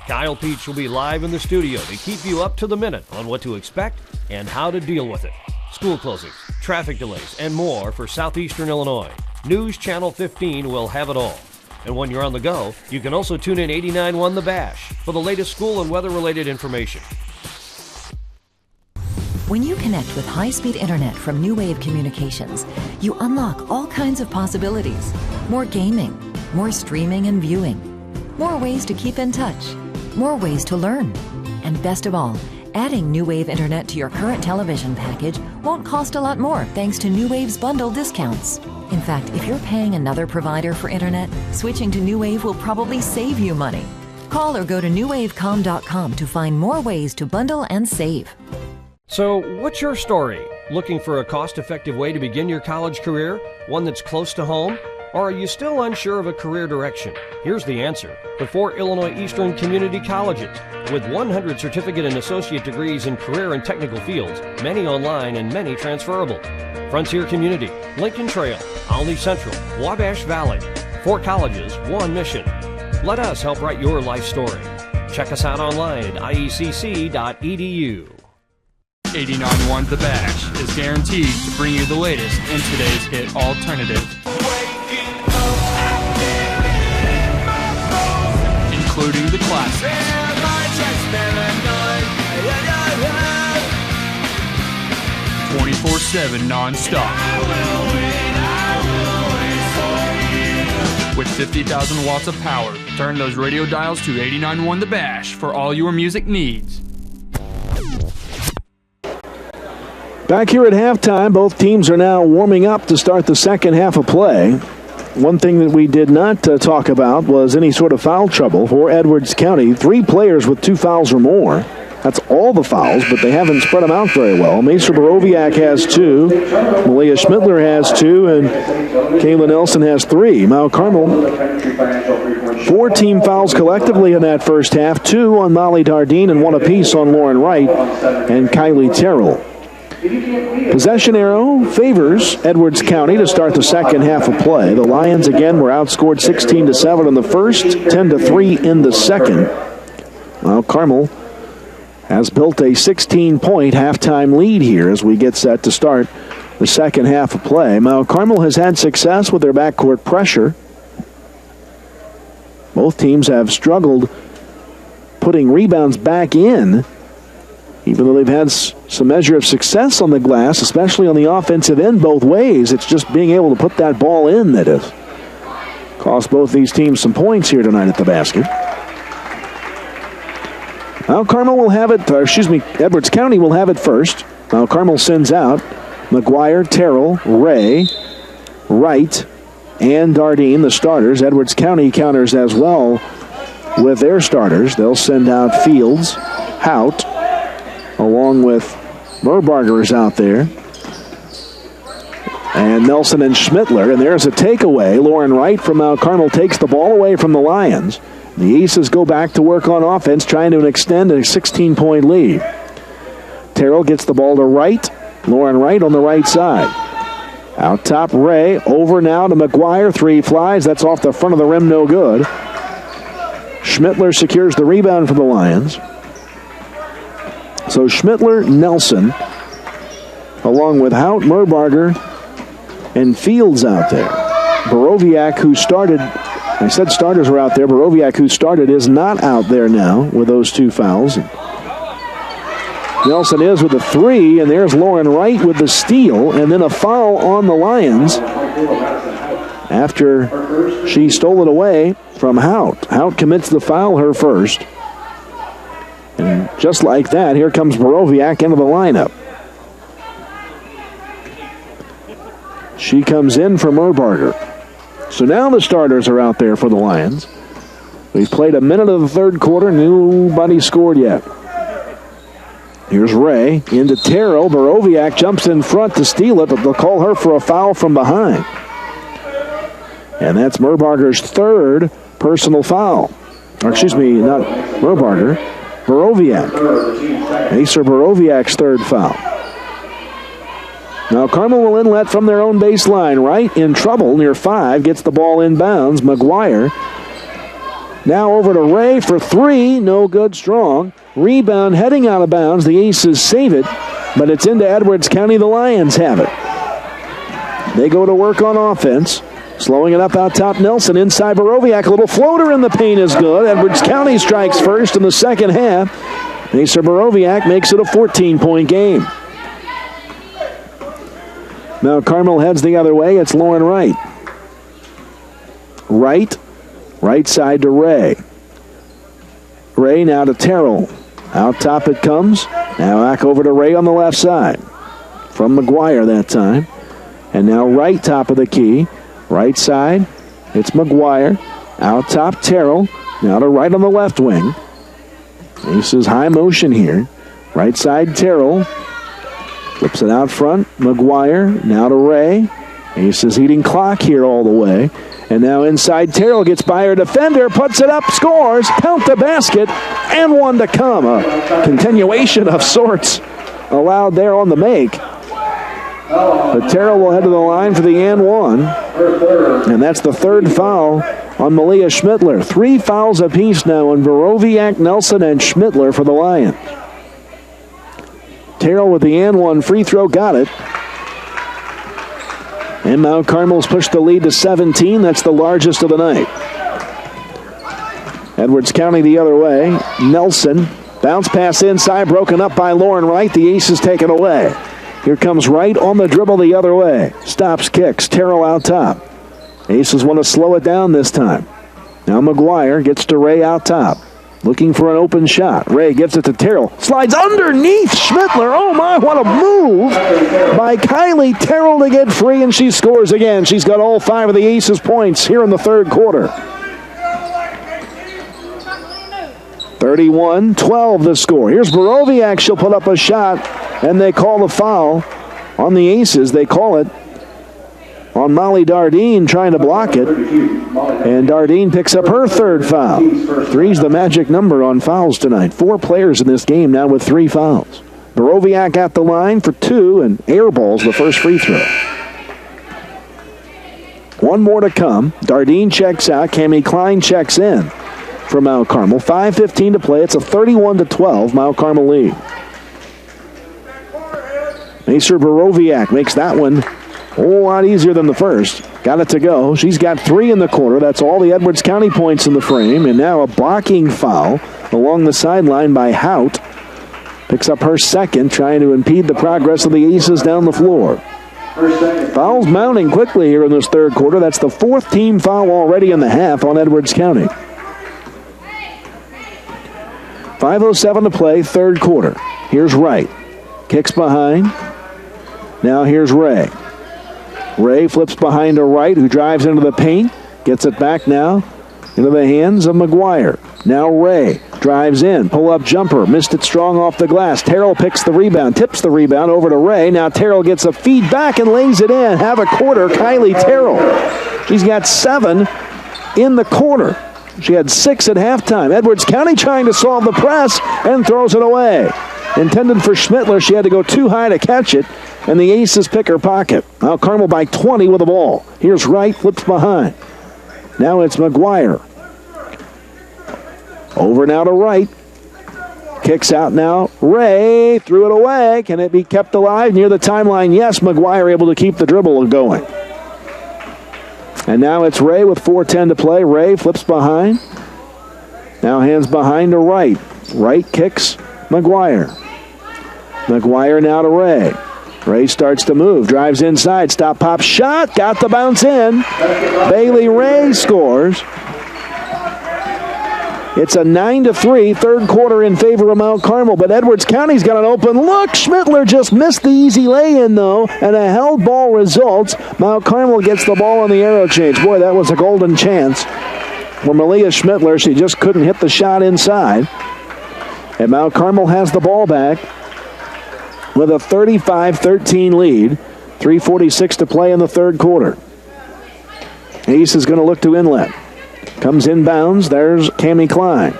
Kyle Peach will be live in the studio to keep you up to the minute on what to expect and how to deal with it. School closings, traffic delays, and more for southeastern Illinois. News Channel 15 will have it all. And when you're on the go, you can also tune in 89.1 The Bash for the latest school and weather-related information. When you connect with high-speed internet from New Wave Communications, you unlock all kinds of possibilities. More gaming, more streaming and viewing, more ways to keep in touch, more ways to learn. And best of all, adding New Wave internet to your current television package won't cost a lot more thanks to New Wave's bundle discounts. In fact, if you're paying another provider for internet, switching to New Wave will probably save you money. Call or go to newwavecom.com to find more ways to bundle and save. So, what's your story? Looking for a cost-effective way to begin your college career? One that's close to home? Or are you still unsure of a career direction? Here's the answer. The 4 Illinois Eastern Community Colleges. With 100 certificate and associate degrees in career and technical fields, many online and many transferable. Frontier Community, Lincoln Trail, Olney Central, Wabash Valley. 4 colleges, 1 mission. Let us help write your life story. Check us out online at iecc.edu. 89.1 The Bash is guaranteed to bring you the latest in today's hit alternative, including the classics, 24/7 non-stop, with 50,000 watts of power. Turn those radio dials to 89.1 The Bash for all your music needs. Back here at halftime, both teams are now warming up to start the second half of play. One thing that we did not talk about was any sort of foul trouble for Edwards County. 3 players with 2 fouls or more. That's all the fouls, but they haven't spread them out very well. Macer Borowiak has 2, Malia Schmittler has 2, and Caelyn Nelson has 3. Mount Carmel, 4 team fouls collectively in that first half, 2 on Molly Dardine and 1 apiece on Lauren Wright and Kylie Terrell. Possession arrow favors Edwards County to start the second half of play. The Lions again were outscored 16-7 in the first, 10-3 in the second. Mount Carmel has built a 16-point halftime lead here as we get set to start the second half of play. Mount Carmel has had success with their backcourt pressure. Both teams have struggled putting rebounds back in, even though they've had some measure of success on the glass, especially on the offensive end both ways. It's just being able to put that ball in that has cost both these teams some points here tonight at the basket. Mount Carmel will have it, Edwards County will have it first. Mount Carmel sends out McGuire, Terrell, Ray, Wright, and Dardine, the starters. Edwards County counters as well with their starters. They'll send out Fields, Hout, along with Merbarger is out there, and Nelson and Schmittler. And there's a takeaway. Lauren Wright from Mount Carmel takes the ball away from the Lions. The Aces go back to work on offense, trying to extend a 16-point lead. Terrell gets the ball to Wright. Lauren Wright on the right side. Out top, Ray. Over now to McGuire. 3 flies. That's off the front of the rim, no good. Schmittler secures the rebound for the Lions. So Schmittler, Nelson, along with Hout, Merbarger, and Fields out there. Borowiak, who started, I said starters were out there. Borowiak, who started, is not out there now with those 2 fouls. Nelson is with the 3, and there's Lauren Wright with the steal, and then a foul on the Lions after she stole it away from Hout. Hout commits the foul, her first. And just like that, here comes Borowiak into the lineup. She comes in for Merbarger. So now the starters are out there for the Lions. We've played a minute of the third quarter. Nobody scored yet. Here's Ray into Terrell. Borowiak jumps in front to steal it, but they'll call her for a foul from behind. And that's Merbarger's third personal foul. Or excuse me, not Merbarger. Borowiak. Macer Borowiak's third foul. Now Carmel will inlet from their own baseline. Right in trouble near 5. Gets the ball inbounds. McGuire. Now over to Ray for 3. No good. Strong. Rebound heading out of bounds. The Aces save it, but it's into Edwards County. The Lions have it. They go to work on offense. Slowing it up out top, Nelson inside Borowiak. A little floater in the paint is good. Edwards County strikes first in the second half. Macer Borowiak makes it a 14-point game. Now Carmel heads the other way. It's Lauren Wright. Right side to Ray. Ray now to Terrell. Out top it comes. Now back over to Ray on the left side. From McGuire that time. And now right top of the key. Right side, it's McGuire. Out top, Terrell. Now to right on the left wing. Aces high motion here. Right side, Terrell. Flips it out front. McGuire. Now to Ray. Aces eating clock here all the way. And now inside, Terrell gets by her defender. Puts it up, scores. Count the basket. And one to come. A continuation of sorts allowed there on the make. But Terrell will head to the line for the and one. And that's the third foul on Malia Schmittler. 3 fouls apiece now on Borowiak, Nelson, and Schmittler for the Lions. Terrell with the and one free throw, got it. And Mount Carmel's pushed the lead to 17. That's the largest of the night. Edwards County the other way. Nelson, bounce pass inside, broken up by Lauren Wright. The Aces take it away. Here comes Wright on the dribble the other way. Stops, kicks. Terrell out top. Aces want to slow it down this time. Now McGuire gets to Ray out top. Looking for an open shot. Ray gives it to Terrell. Slides underneath Schmittler. Oh my, what a move by Kylie Terrell to get free, and she scores again. She's got all 5 of the Aces points here in the third quarter. 31-12 the score. Here's Borowiak. She'll put up a shot, and they call the foul on the Aces. They call it on Molly Dardine, trying to block it. And Dardine picks up her third foul. 3's the magic number on fouls tonight. 4 players in this game now with 3 fouls. Borowiak at the line for 2 and airballs the first free throw. 1 more to come. Dardine checks out. Cammie Klein checks in for Mount Carmel. 5:15 to play. It's a 31-12 Mount Carmel lead. Macer Borowiak makes that one a whole lot easier than the first. Got it to go. She's got 3 in the quarter. That's all the Edwards County points in the frame. And now a blocking foul along the sideline by Hout. Picks up her second, trying to impede the progress of the Aces down the floor. Fouls mounting quickly here in this third quarter. That's the 4th team foul already in the half on Edwards County. 5:07 to play, third quarter. Here's Wright. Kicks behind. Now here's Ray. Ray flips behind to Wright, who drives into the paint. Gets it back now into the hands of McGuire. Now Ray drives in. Pull-up jumper. Missed it strong off the glass. Terrell picks the rebound. Tips the rebound over to Ray. Now Terrell gets a feed back and lays it in. Have a quarter. Kylie Terrell. She's got 7 in the quarter. She had 6 at halftime. Edwards County trying to solve the press and throws it away. Intended for Schmittler. She had to go too high to catch it, and the Aces pick her pocket. Now Carmel by 20 with the ball. Here's Wright, flips behind. Now it's McGuire. Over now to Wright. Kicks out now. Ray threw it away. Can it be kept alive near the timeline? Yes, McGuire able to keep the dribble going. And now it's Ray with 4:10 to play. Ray flips behind. Now hands behind to Wright. Wright kicks McGuire. McGuire now to Ray. Ray starts to move, drives inside, stop, pop, shot, got the bounce in. Bailey Ray scores. It's a 9-3 third quarter in favor of Mount Carmel, but Edwards County's got an open look. Schmittler just missed the easy lay-in, though, and a held ball results. Mount Carmel gets the ball on the arrow change. Boy, that was a golden chance for Malia Schmittler. She just couldn't hit the shot inside. And Mount Carmel has the ball back with a 35-13 lead. 3:46 to play in the third quarter. Ace is going to look to inlet. Comes inbounds. There's Cammie Klein.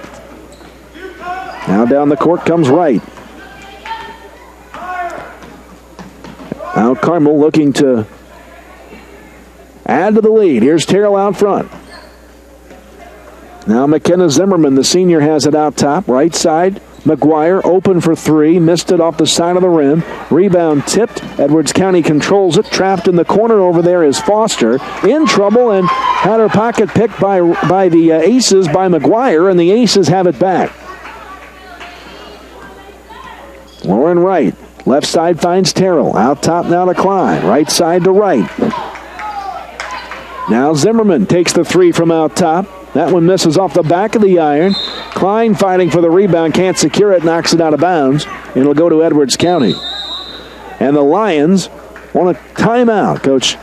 Now down the court comes Wright. Mount Carmel looking to add to the lead. Here's Terrell out front. Now McKenna Zimmerman, the senior, has it out top. Right side, McGuire open for three. Missed it off the side of the rim. Rebound tipped. Edwards County controls it. Trapped in the corner over there is Foster. In trouble and had her pocket picked by the Aces by McGuire, and the Aces have it back. Lauren Wright. Left side finds Terrell. Out top now to Klein. Right side to Wright. Now Zimmerman takes the three from out top. That one misses off the back of the iron. Klein fighting for the rebound, can't secure it, knocks it out of bounds. It'll go to Edwards County. And the Lions want a timeout. Coach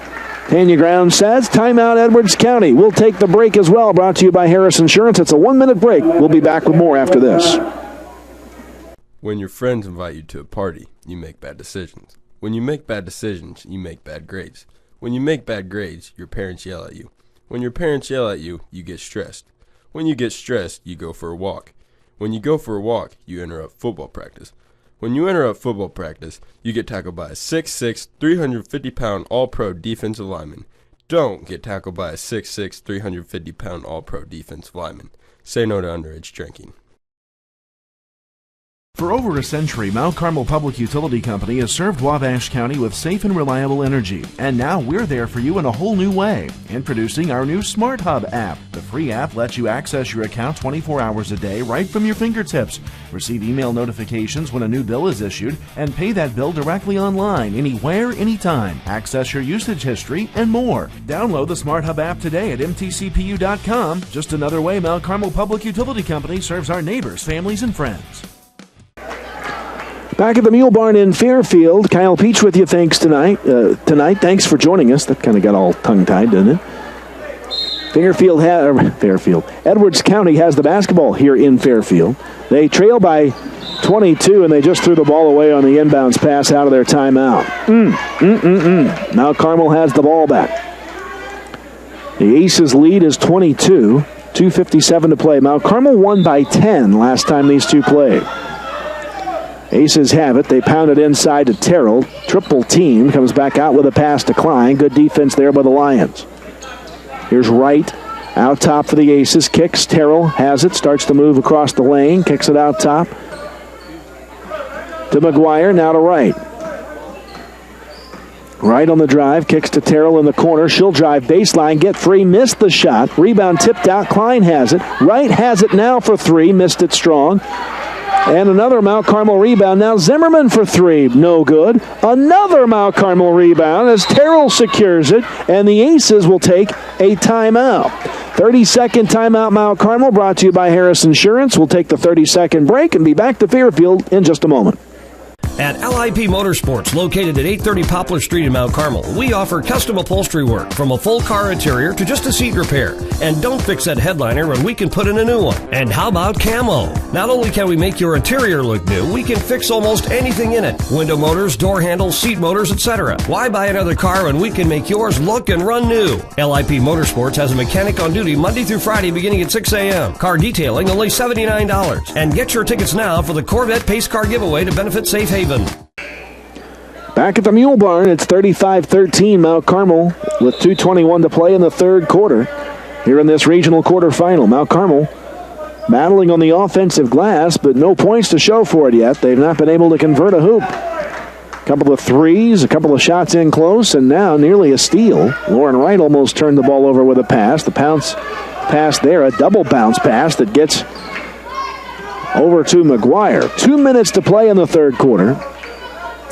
Tanya Ground says, timeout Edwards County. We'll take the break as well, brought to you by Harris Insurance. It's a 1-minute break. We'll be back with more after this. When your friends invite you to a party, you make bad decisions. When you make bad decisions, you make bad grades. When you make bad grades, your parents yell at you. When your parents yell at you, you get stressed. When you get stressed, you go for a walk. When you go for a walk, you interrupt football practice. When you interrupt football practice, you get tackled by a 6'6", 350-pound All-Pro defensive lineman. Don't get tackled by a 6'6", 350-pound All-Pro defensive lineman. Say no to underage drinking. For over a century, Mount Carmel Public Utility Company has served Wabash County with safe and reliable energy. And now we're there for you in a whole new way. Introducing our new Smart Hub app. The free app lets you access your account 24 hours a day right from your fingertips. Receive email notifications when a new bill is issued and pay that bill directly online, anywhere, anytime. Access your usage history and more. Download the Smart Hub app today at mtcpu.com. Just another way Mount Carmel Public Utility Company serves our neighbors, families, and friends. Back at the Mule Barn in Fairfield, Kyle Peach with you. Thanks tonight. Thanks for joining us. That kind of got all tongue-tied, didn't it? Fairfield. Edwards County has the basketball here in Fairfield. They trail by 22, and they just threw the ball away on the inbounds pass out of their timeout. Mount Carmel has the ball back. The Aces lead is 22. 2:57 to play. Mount Carmel won by 10 last time these two played. Aces have it. They pound it inside to Terrell. Triple team. Comes back out with a pass to Klein. Good defense there by the Lions. Here's Wright. Out top for the Aces. Kicks. Terrell has it. Starts to move across the lane. Kicks it out top to McGuire. Now to Wright. Wright on the drive. Kicks to Terrell in the corner. She'll drive baseline. Get free. Missed the shot. Rebound tipped out. Klein has it. Wright has it now for three. Missed it strong. And another Mount Carmel rebound. Now Zimmerman for three. No good. Another Mount Carmel rebound as Terrell secures it. And the Aces will take a timeout. 30-second timeout Mount Carmel, brought to you by Harris Insurance. We'll take the 30-second break and be back to Fairfield in just a moment. At LIP Motorsports, located at 830 Poplar Street in Mount Carmel, we offer custom upholstery work from a full car interior to just a seat repair. And don't fix that headliner when we can put in a new one. And how about camo? Not only can we make your interior look new, we can fix almost anything in it. Window motors, door handles, seat motors, etc. Why buy another car when we can make yours look and run new? LIP Motorsports has a mechanic on duty Monday through Friday beginning at 6 a.m. Car detailing only $79. And get your tickets now for the Corvette Pace Car giveaway to benefit Safe Haven. Back at the Mule Barn, it's 35-13 Mount Carmel with 2:21 to play in the third quarter. Here in this regional quarterfinal, Mount Carmel battling on the offensive glass, but no points to show for it yet. They've not been able to convert a hoop. A couple of threes, a couple of shots in close, and now nearly a steal. Lauren Wright almost turned the ball over with a pass. The bounce pass there, a double bounce pass that gets over to McGuire. 2 minutes to play in the third quarter.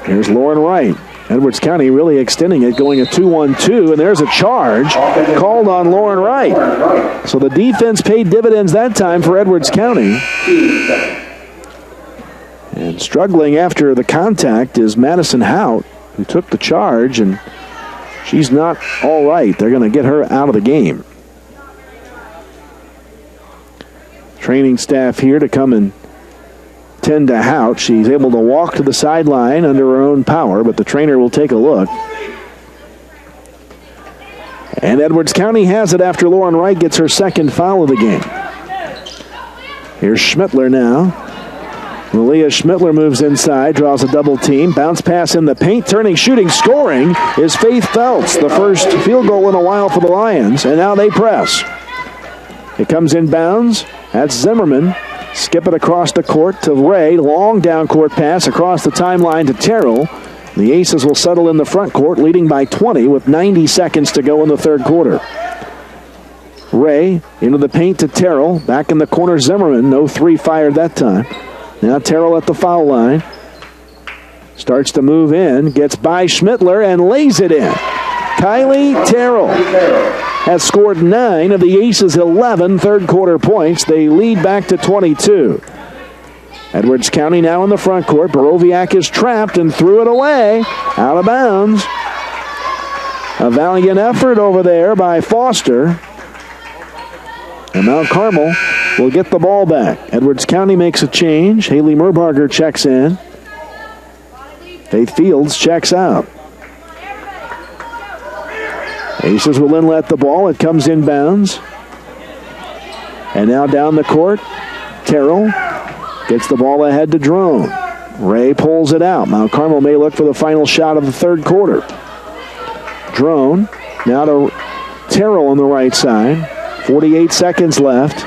Here's Lauren Wright. Edwards County really extending it, going a 2-1-2, and there's a charge called on Lauren Wright. So the defense paid dividends that time for Edwards County. And struggling after the contact is Madison Hout, who took the charge, and she's not all right. They're going to get her out of the game. Training staff here to come and tend to Hout. She's able to walk to the sideline under her own power, but the trainer will take a look. And Edwards County has it after Lauren Wright gets her second foul of the game. Here's Schmittler now. Malia Schmittler moves inside, draws a double team. Bounce pass in the paint, turning, shooting, scoring is Faith Phelps. The first field goal in a while for the Lions, and now they press. It comes inbounds. That's Zimmerman. Skip it across the court to Ray. Long down court pass across the timeline to Terrell. The Aces will settle in the front court, leading by 20 with 90 seconds to go in the third quarter. Ray into the paint to Terrell. Back in the corner, Zimmerman. No three fired that time. Now Terrell at the foul line. Starts to move in. Gets by Schmittler and lays it in. Kylie Terrell has scored 9 of the Aces' 11 third quarter points. They lead back to 22. Edwards County now in the front court. Borowiak is trapped and threw it away. Out of bounds. A valiant effort over there by Foster. And Mount Carmel will get the ball back. Edwards County makes a change. Haley Merbarger checks in. Faith Fields checks out. Aces will inlet the ball. It comes inbounds. And now down the court, Terrell gets the ball ahead to Drone. Ray pulls it out. Mount Carmel may look for the final shot of the third quarter. Drone now to Terrell on the right side. 48 seconds left.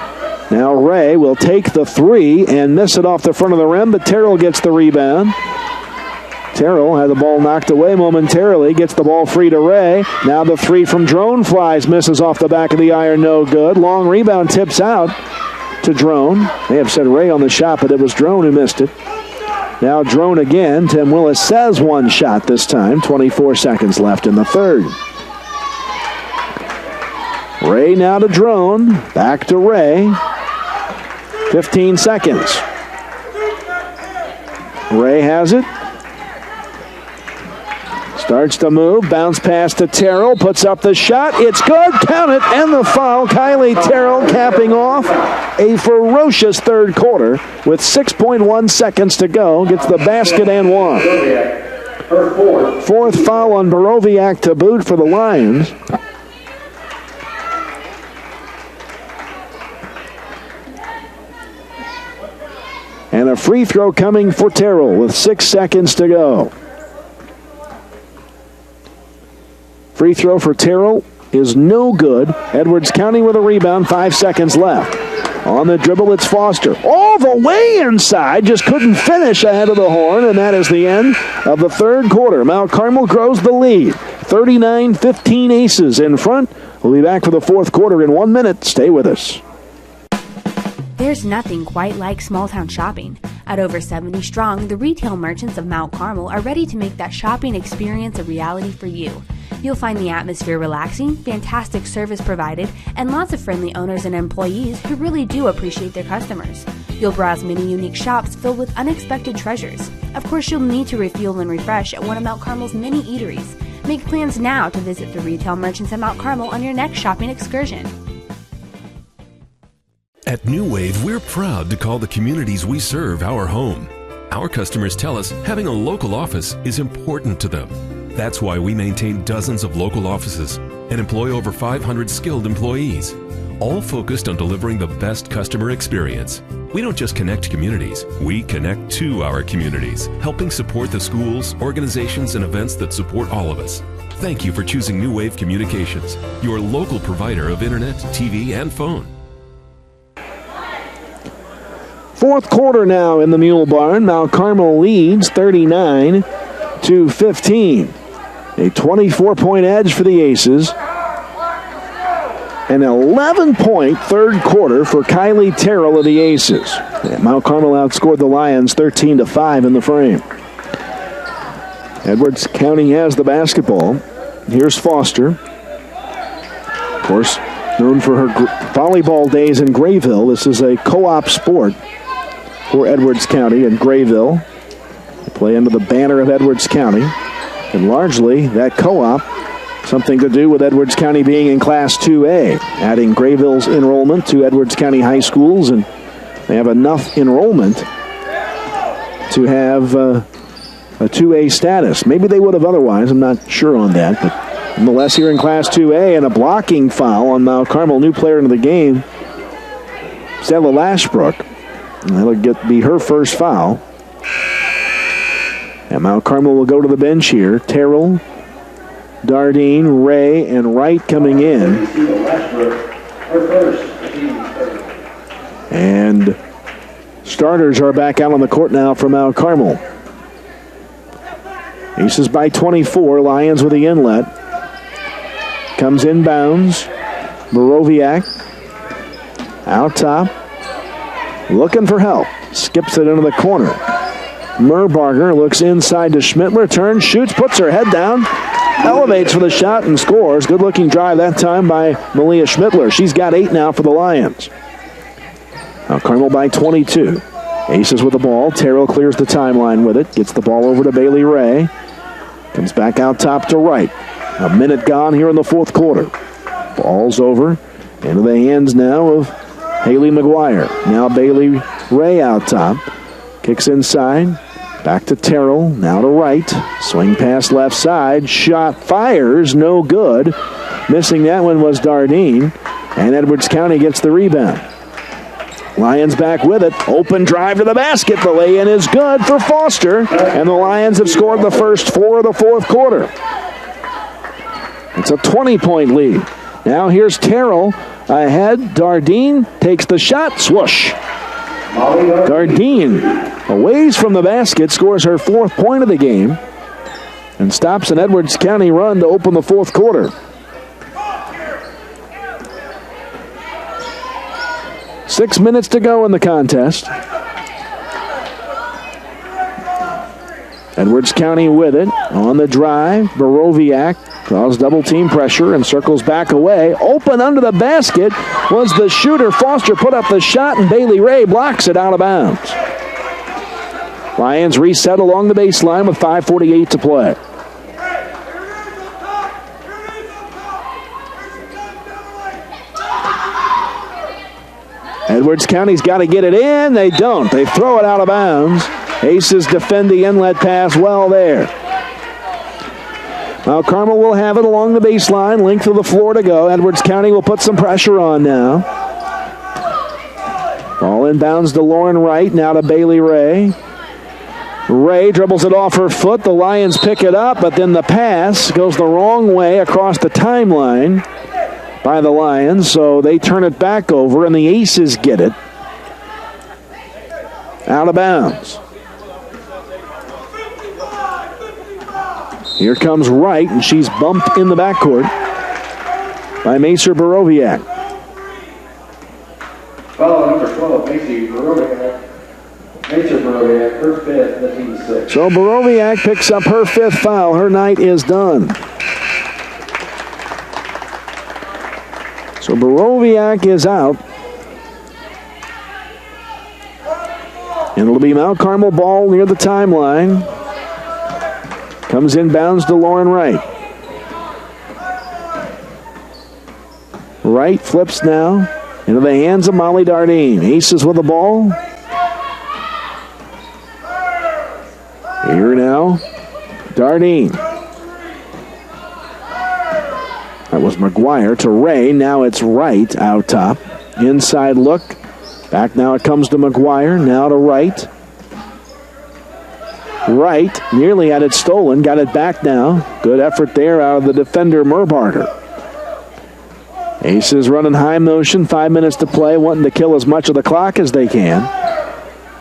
Now Ray will take the three and miss it off the front of the rim, but Terrell gets the rebound. Terrell had the ball knocked away momentarily, gets the ball free to Ray. Now the three from Drone flies, misses off the back of the iron, no good. Long rebound tips out to Drone. They have said Ray on the shot, but it was Drone who missed it. Now Drone again. Tim Willis says one shot this time. 24 seconds left in the third. Ray now to Drone. Back to Ray. 15 seconds. Ray has it. Starts to move, bounce pass to Terrell, puts up the shot, it's good, count it, and the foul. Kylie Terrell capping off a ferocious third quarter with 6.1 seconds to go, gets the basket and one. Fourth foul on Borowiak to boot for the Lions. And a free throw coming for Terrell with 6 seconds to go. Free throw for Terrell is no good. Edwards County with a rebound, 5 seconds left. On the dribble, it's Foster. All the way inside, just couldn't finish ahead of the horn, and that is the end of the third quarter. Mount Carmel grows the lead. 39-15 Aces in front. We'll be back for the fourth quarter in 1 minute. Stay with us. There's nothing quite like small-town shopping. At over 70 strong, the retail merchants of Mount Carmel are ready to make that shopping experience a reality for you. You'll find the atmosphere relaxing, fantastic service provided, and lots of friendly owners and employees who really do appreciate their customers. You'll browse many unique shops filled with unexpected treasures. Of course, you'll need to refuel and refresh at one of Mount Carmel's many eateries. Make plans now to visit the retail merchants at Mount Carmel on your next shopping excursion. At New Wave, we're proud to call the communities we serve our home. Our customers tell us having a local office is important to them. That's why we maintain dozens of local offices and employ over 500 skilled employees, all focused on delivering the best customer experience. We don't just connect communities, we connect to our communities, helping support the schools, organizations, and events that support all of us. Thank you for choosing New Wave Communications, your local provider of internet, TV, and phone. Fourth quarter now in the Mule Barn. Mount Carmel leads 39-15. A 24-point edge for the Aces. An 11-point third quarter for Kylie Terrell of the Aces. Mount Carmel outscored the Lions 13-5 in the frame. Edwards County has the basketball. Here's Foster. Of course, known for her volleyball days in Grayville. This is a co-op sport for Edwards County and Grayville. They play under the banner of Edwards County. And largely, that co-op, something to do with Edwards County being in Class 2A, adding Grayville's enrollment to Edwards County high schools, and they have enough enrollment to have a 2A status. Maybe they would have otherwise. I'm not sure on that, but nonetheless, here in Class 2A, and a blocking foul on Mount Carmel, new player into the game, Stella Lashbrook. And that'll be her first foul. And Mount Carmel will go to the bench here. Terrell, Dardine, Ray, and Wright coming in. And starters are back out on the court now for Mount Carmel. Aces by 24. Lions with the inlet. Comes inbounds. Borowiak out top. Looking for help. Skips it into the corner. Merbarger looks inside to Schmittler. Turns, shoots, puts her head down. Elevates for the shot and scores. Good looking drive that time by Malia Schmittler. She's got 8 now for the Lions. Now Carmel by 22. Aces with the ball. Terrell clears the timeline with it. Gets the ball over to Bailey Ray. Comes back out top to Wright. A minute gone here in the fourth quarter. Ball's over. Into the hands now of Haley McGuire. Now Bailey Ray out top. Kicks inside. Back to Terrell. Now to Wright. Swing pass left side. Shot fires. No good. Missing that one was Dardine. And Edwards County gets the rebound. Lions back with it. Open drive to the basket. The lay-in is good for Foster. And the Lions have scored the first 4 of the fourth quarter. It's a 20-point lead. Now here's Terrell ahead. Dardine takes the shot. Swoosh. Dardine, a ways from the basket, scores her 4th point of the game and stops an Edwards County run to open the fourth quarter. 6 minutes to go in the contest. Edwards County with it on the drive. Borowiak draws double team pressure and circles back away. Open under the basket was the shooter. Foster put up the shot and Bailey Ray blocks it out of bounds. Lions reset along the baseline with 5:48 to play. Edwards County's got to get it in. They don't. They throw it out of bounds. Aces defend the inlet pass well there. Now Carmel will have it along the baseline. Length of the floor to go. Edwards County will put some pressure on now. Ball inbounds to Lauren Wright. Now to Bailey Ray. Ray dribbles it off her foot. The Lions pick it up, but then the pass goes the wrong way across the timeline by the Lions, so they turn it back over, and the Aces get it out of bounds. Here comes Wright, and she's bumped in the backcourt by Macer Borowiak. Foul number 12, Macer Borowiak. Macer Borowiak, her 5th, the team 6. So Borowiak picks up her 5th foul. Her night is done. So Borowiak is out. And it'll be Mount Carmel ball near the timeline. Comes inbounds to Lauren Wright. Wright flips now into the hands of Molly Dardine. Aces with the ball. Here now, Dardine. That was McGuire to Ray. Now it's Wright out top. Inside look. Back now it comes to McGuire. Now to Wright. Wright nearly had it stolen. Got it back now. Good effort there out of the defender, Merbarger. Aces running high motion. 5 minutes to play. Wanting to kill as much of the clock as they can.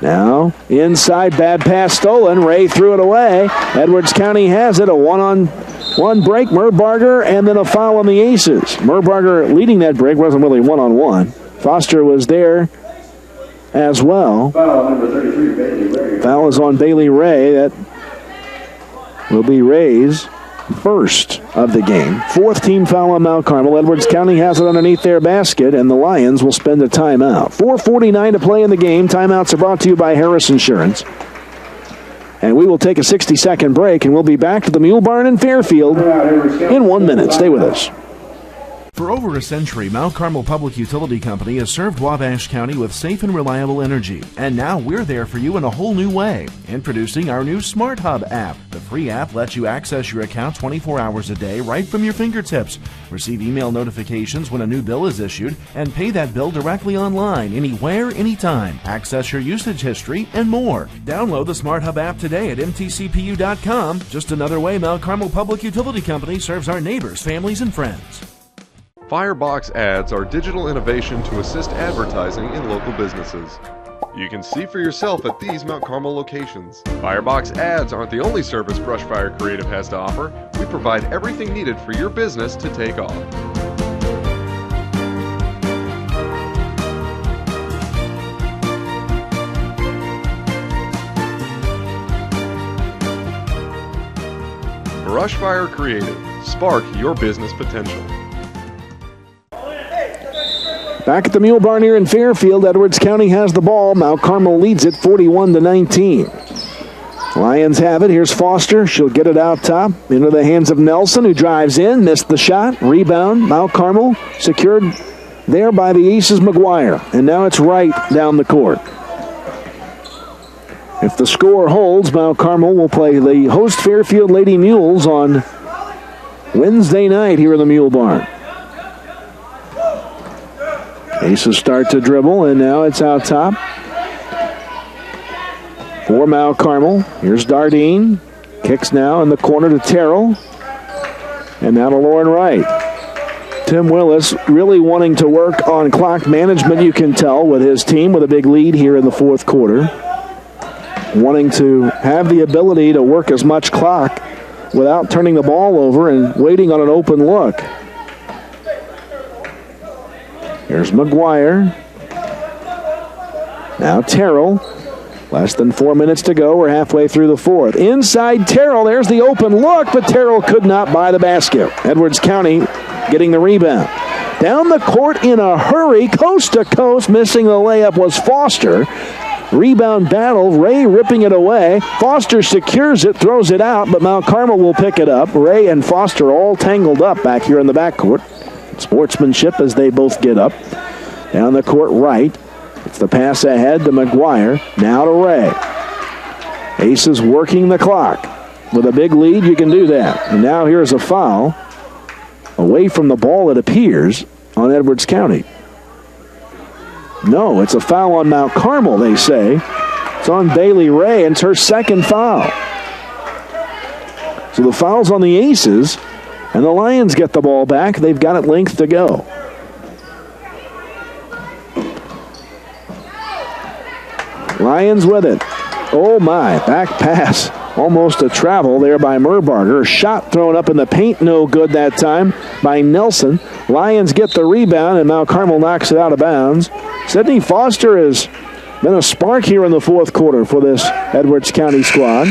Now inside. Bad pass stolen. Ray threw it away. Edwards County has it. A one-on-one break. Merbarger and then a foul on the Aces. Merbarger leading that break. Wasn't really one-on-one. Foster was there as well. Foul number 33, Bailey Ray. Foul is on Bailey Ray. That will be Ray's first of the game. Fourth team foul on Mount Carmel. Edwards County has it underneath their basket, and the Lions will spend a timeout. 4:49 to play in the game. Timeouts are brought to you by Harris Insurance. And we will take a 60-second break, and we'll be back to the Mule Barn in Fairfield in 1 minute. Stay with us. For over a century, Mount Carmel Public Utility Company has served Wabash County with safe and reliable energy. And now we're there for you in a whole new way. Introducing our new Smart Hub app. The free app lets you access your account 24 hours a day right from your fingertips. Receive email notifications when a new bill is issued and pay that bill directly online, anywhere, anytime. Access your usage history and more. Download the Smart Hub app today at mtcpu.com. Just another way Mount Carmel Public Utility Company serves our neighbors, families, and friends. Firebox ads are digital innovation to assist advertising in local businesses. You can see for yourself at these Mount Carmel locations. Firebox ads aren't the only service Brushfire Creative has to offer. We provide everything needed for your business to take off. Brushfire Creative. Spark your business potential. Back at the Mule Barn here in Fairfield, Edwards County has the ball. Mount Carmel leads it 41-19. Lions have it. Here's Foster. She'll get it out top into the hands of Nelson, who drives in, missed the shot. Rebound. Mount Carmel secured there by the Aces McGuire. And now it's right down the court. If the score holds, Mount Carmel will play the host Fairfield Lady Mules on Wednesday night here in the Mule Barn. Aces start to dribble, and now it's out top for Mount Carmel. Here's Dardine. Kicks now in the corner to Terrell. And now to Lauren Wright. Tim Willis really wanting to work on clock management, you can tell, with his team with a big lead here in the fourth quarter. Wanting to have the ability to work as much clock without turning the ball over and waiting on an open look. Here's McGuire. Now Terrell. Less than 4 minutes to go. We're halfway through the fourth. Inside Terrell. There's the open look, but Terrell could not buy the basket. Edwards County getting the rebound. Down the court in a hurry, coast to coast. Missing the layup was Foster. Rebound battle. Ray ripping it away. Foster secures it, throws it out, but Mount Carmel will pick it up. Ray and Foster all tangled up back here in the backcourt. Sportsmanship as they both get up. Down the court right. It's the pass ahead to McGuire. Now to Ray. Aces working the clock. With a big lead, you can do that. And now here's a foul. Away from the ball, it appears, on Edwards County. No, it's a foul on Mount Carmel, they say. It's on Bailey Ray, and it's her second foul. So the foul's on the Aces. And the Lions get the ball back. They've got it length to go. Lions with it. Oh my, back pass. Almost a travel there by Merbarger. Shot thrown up in the paint, no good that time by Nelson. Lions get the rebound, and Mount Carmel knocks it out of bounds. Sydney Foster has been a spark here in the fourth quarter for this Edwards County squad.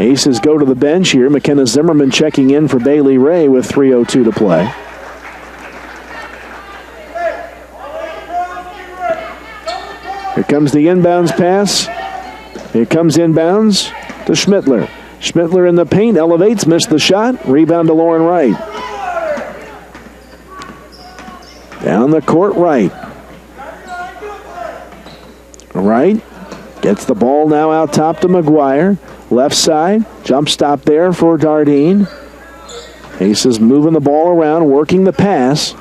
Aces go to the bench here. McKenna Zimmerman checking in for Bailey Ray with 3:02 to play. Here comes the inbounds pass. Here comes inbounds to Schmittler. Schmittler in the paint, elevates, missed the shot. Rebound to Lauren Wright. Down the court right. Wright gets the ball now out top to McGuire. Left side, jump stop there for Dardine. Aces moving the ball around, working the pass.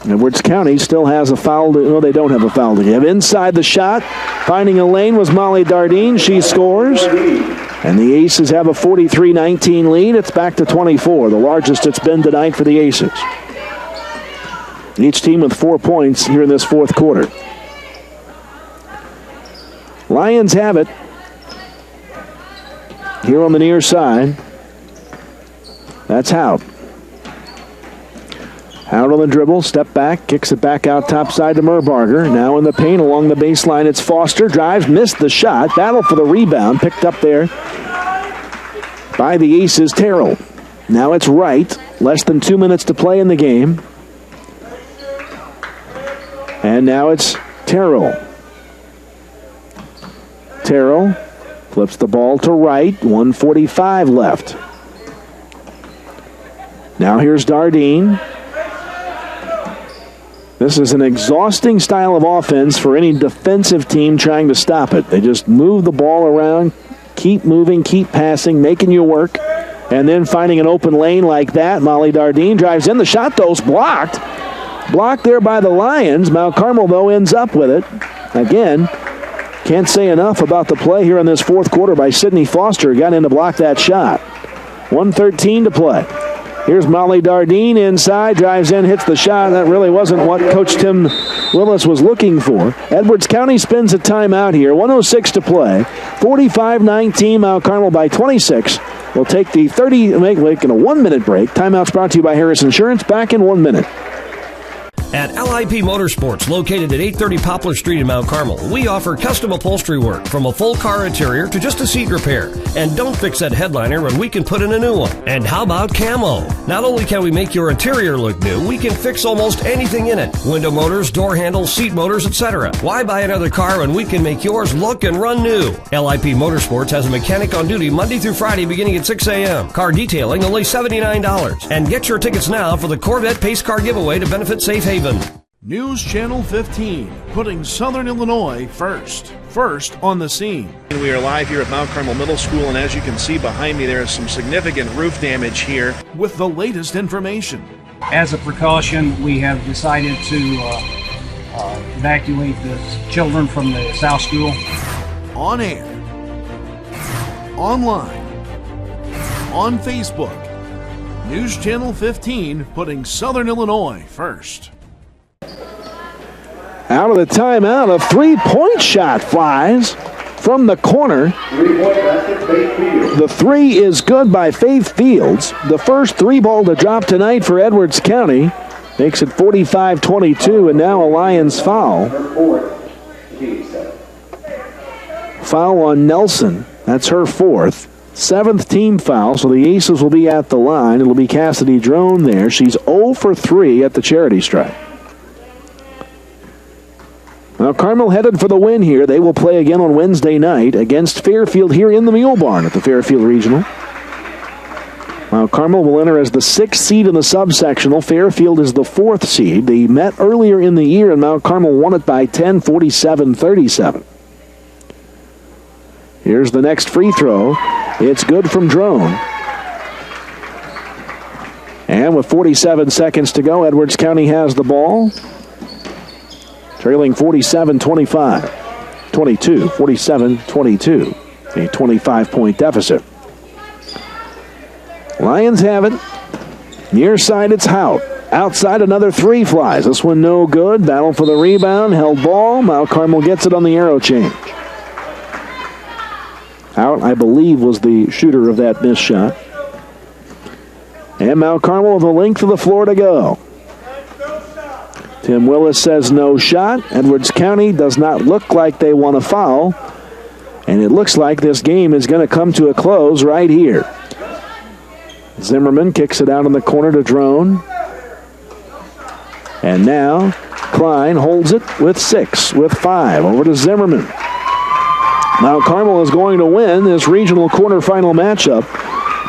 Edwards County still has a foul. No, they don't have a foul to give. Inside the shot, finding a lane was Molly Dardine. She scores. And the Aces have a 43-19 lead. It's back to 24, the largest it's been tonight for the Aces. Each team with 4 points here in this fourth quarter. Lions have it. Here on the near side, that's Hout. Hout on the dribble, step back, kicks it back out top side to Merbarger. Now in the paint along the baseline, it's Foster. Drives, missed the shot. Battle for the rebound, picked up there by the Aces, Terrell. Now it's Wright. Less than 2 minutes to play in the game. And now it's Terrell. Terrell flips the ball to Wright. 1:45 left. Now here's Dardine. This is an exhausting style of offense for any defensive team trying to stop it. They just move the ball around, keep moving, keep passing, making you work, and then finding an open lane like that. Molly Dardine drives in. The shot, though, is blocked. Blocked there by the Lions. Mount Carmel, though, ends up with it. Again, can't say enough about the play here in this fourth quarter by Sydney Foster. Got in to block that shot. 1:13 to play. Here's Molly Dardine inside, drives in, hits the shot. That really wasn't what Coach Tim Willis was looking for. Edwards County spins a timeout here. 1:06 to play. 45-19, Mount Carmel by 26. We'll take the making a 1-minute break. Timeout's brought to you by Harris Insurance. Back in 1 minute. At LIP Motorsports, located at 830 Poplar Street in Mount Carmel, we offer custom upholstery work from a full car interior to just a seat repair. And don't fix that headliner when we can put in a new one. And how about camo? Not only can we make your interior look new, we can fix almost anything in it. Window motors, door handles, seat motors, etc. Why buy another car when we can make yours look and run new? LIP Motorsports has a mechanic on duty Monday through Friday beginning at 6 a.m. Car detailing only $79. And get your tickets now for the Corvette Pace Car giveaway to benefit Safe Haven. News Channel 15, putting Southern Illinois first. First on the scene. We are live here at Mount Carmel Middle School, and as you can see behind me, there is some significant roof damage here. With the latest information. As a precaution, we have decided to evacuate the children from the South School. On air, online, on Facebook. News Channel 15, putting Southern Illinois first. Out of the timeout, a three-point shot flies from the corner. The three is good by Faith Fields. The first three ball to drop tonight for Edwards County. Makes it 45-22, and now a Lions foul. Foul on Nelson. That's her fourth. Seventh team foul, so the Aces will be at the line. It'll be Cassidy Drone there. She's 0 for 3 at the charity stripe. Now Carmel headed for the win here. They will play again on Wednesday night against Fairfield here in the Mule Barn at the Fairfield Regional. Now Carmel will enter as the 6th seed in the subsectional. Fairfield is the 4th seed. They met earlier in the year, and Mount Carmel won it by 10, 47-37. Here's the next free throw. It's good from Drone. And with 47 seconds to go, Edwards County has the ball. Trailing 47-25. 47-22. A 25-point deficit. Lions have it. Near side, it's Hout. Outside, another three flies. This one no good. Battle for the rebound. Held ball. Mount Carmel gets it on the arrow change. Hout, I believe, was the shooter of that missed shot. And Mount Carmel with the length of the floor to go. Tim Willis says no shot. Edwards County does not look like they want to foul. And it looks like this game is going to come to a close right here. Zimmerman kicks it out in the corner to Drone. And now Klein holds it with 6, with 5. Over to Zimmerman. Mount Carmel is going to win this regional quarterfinal matchup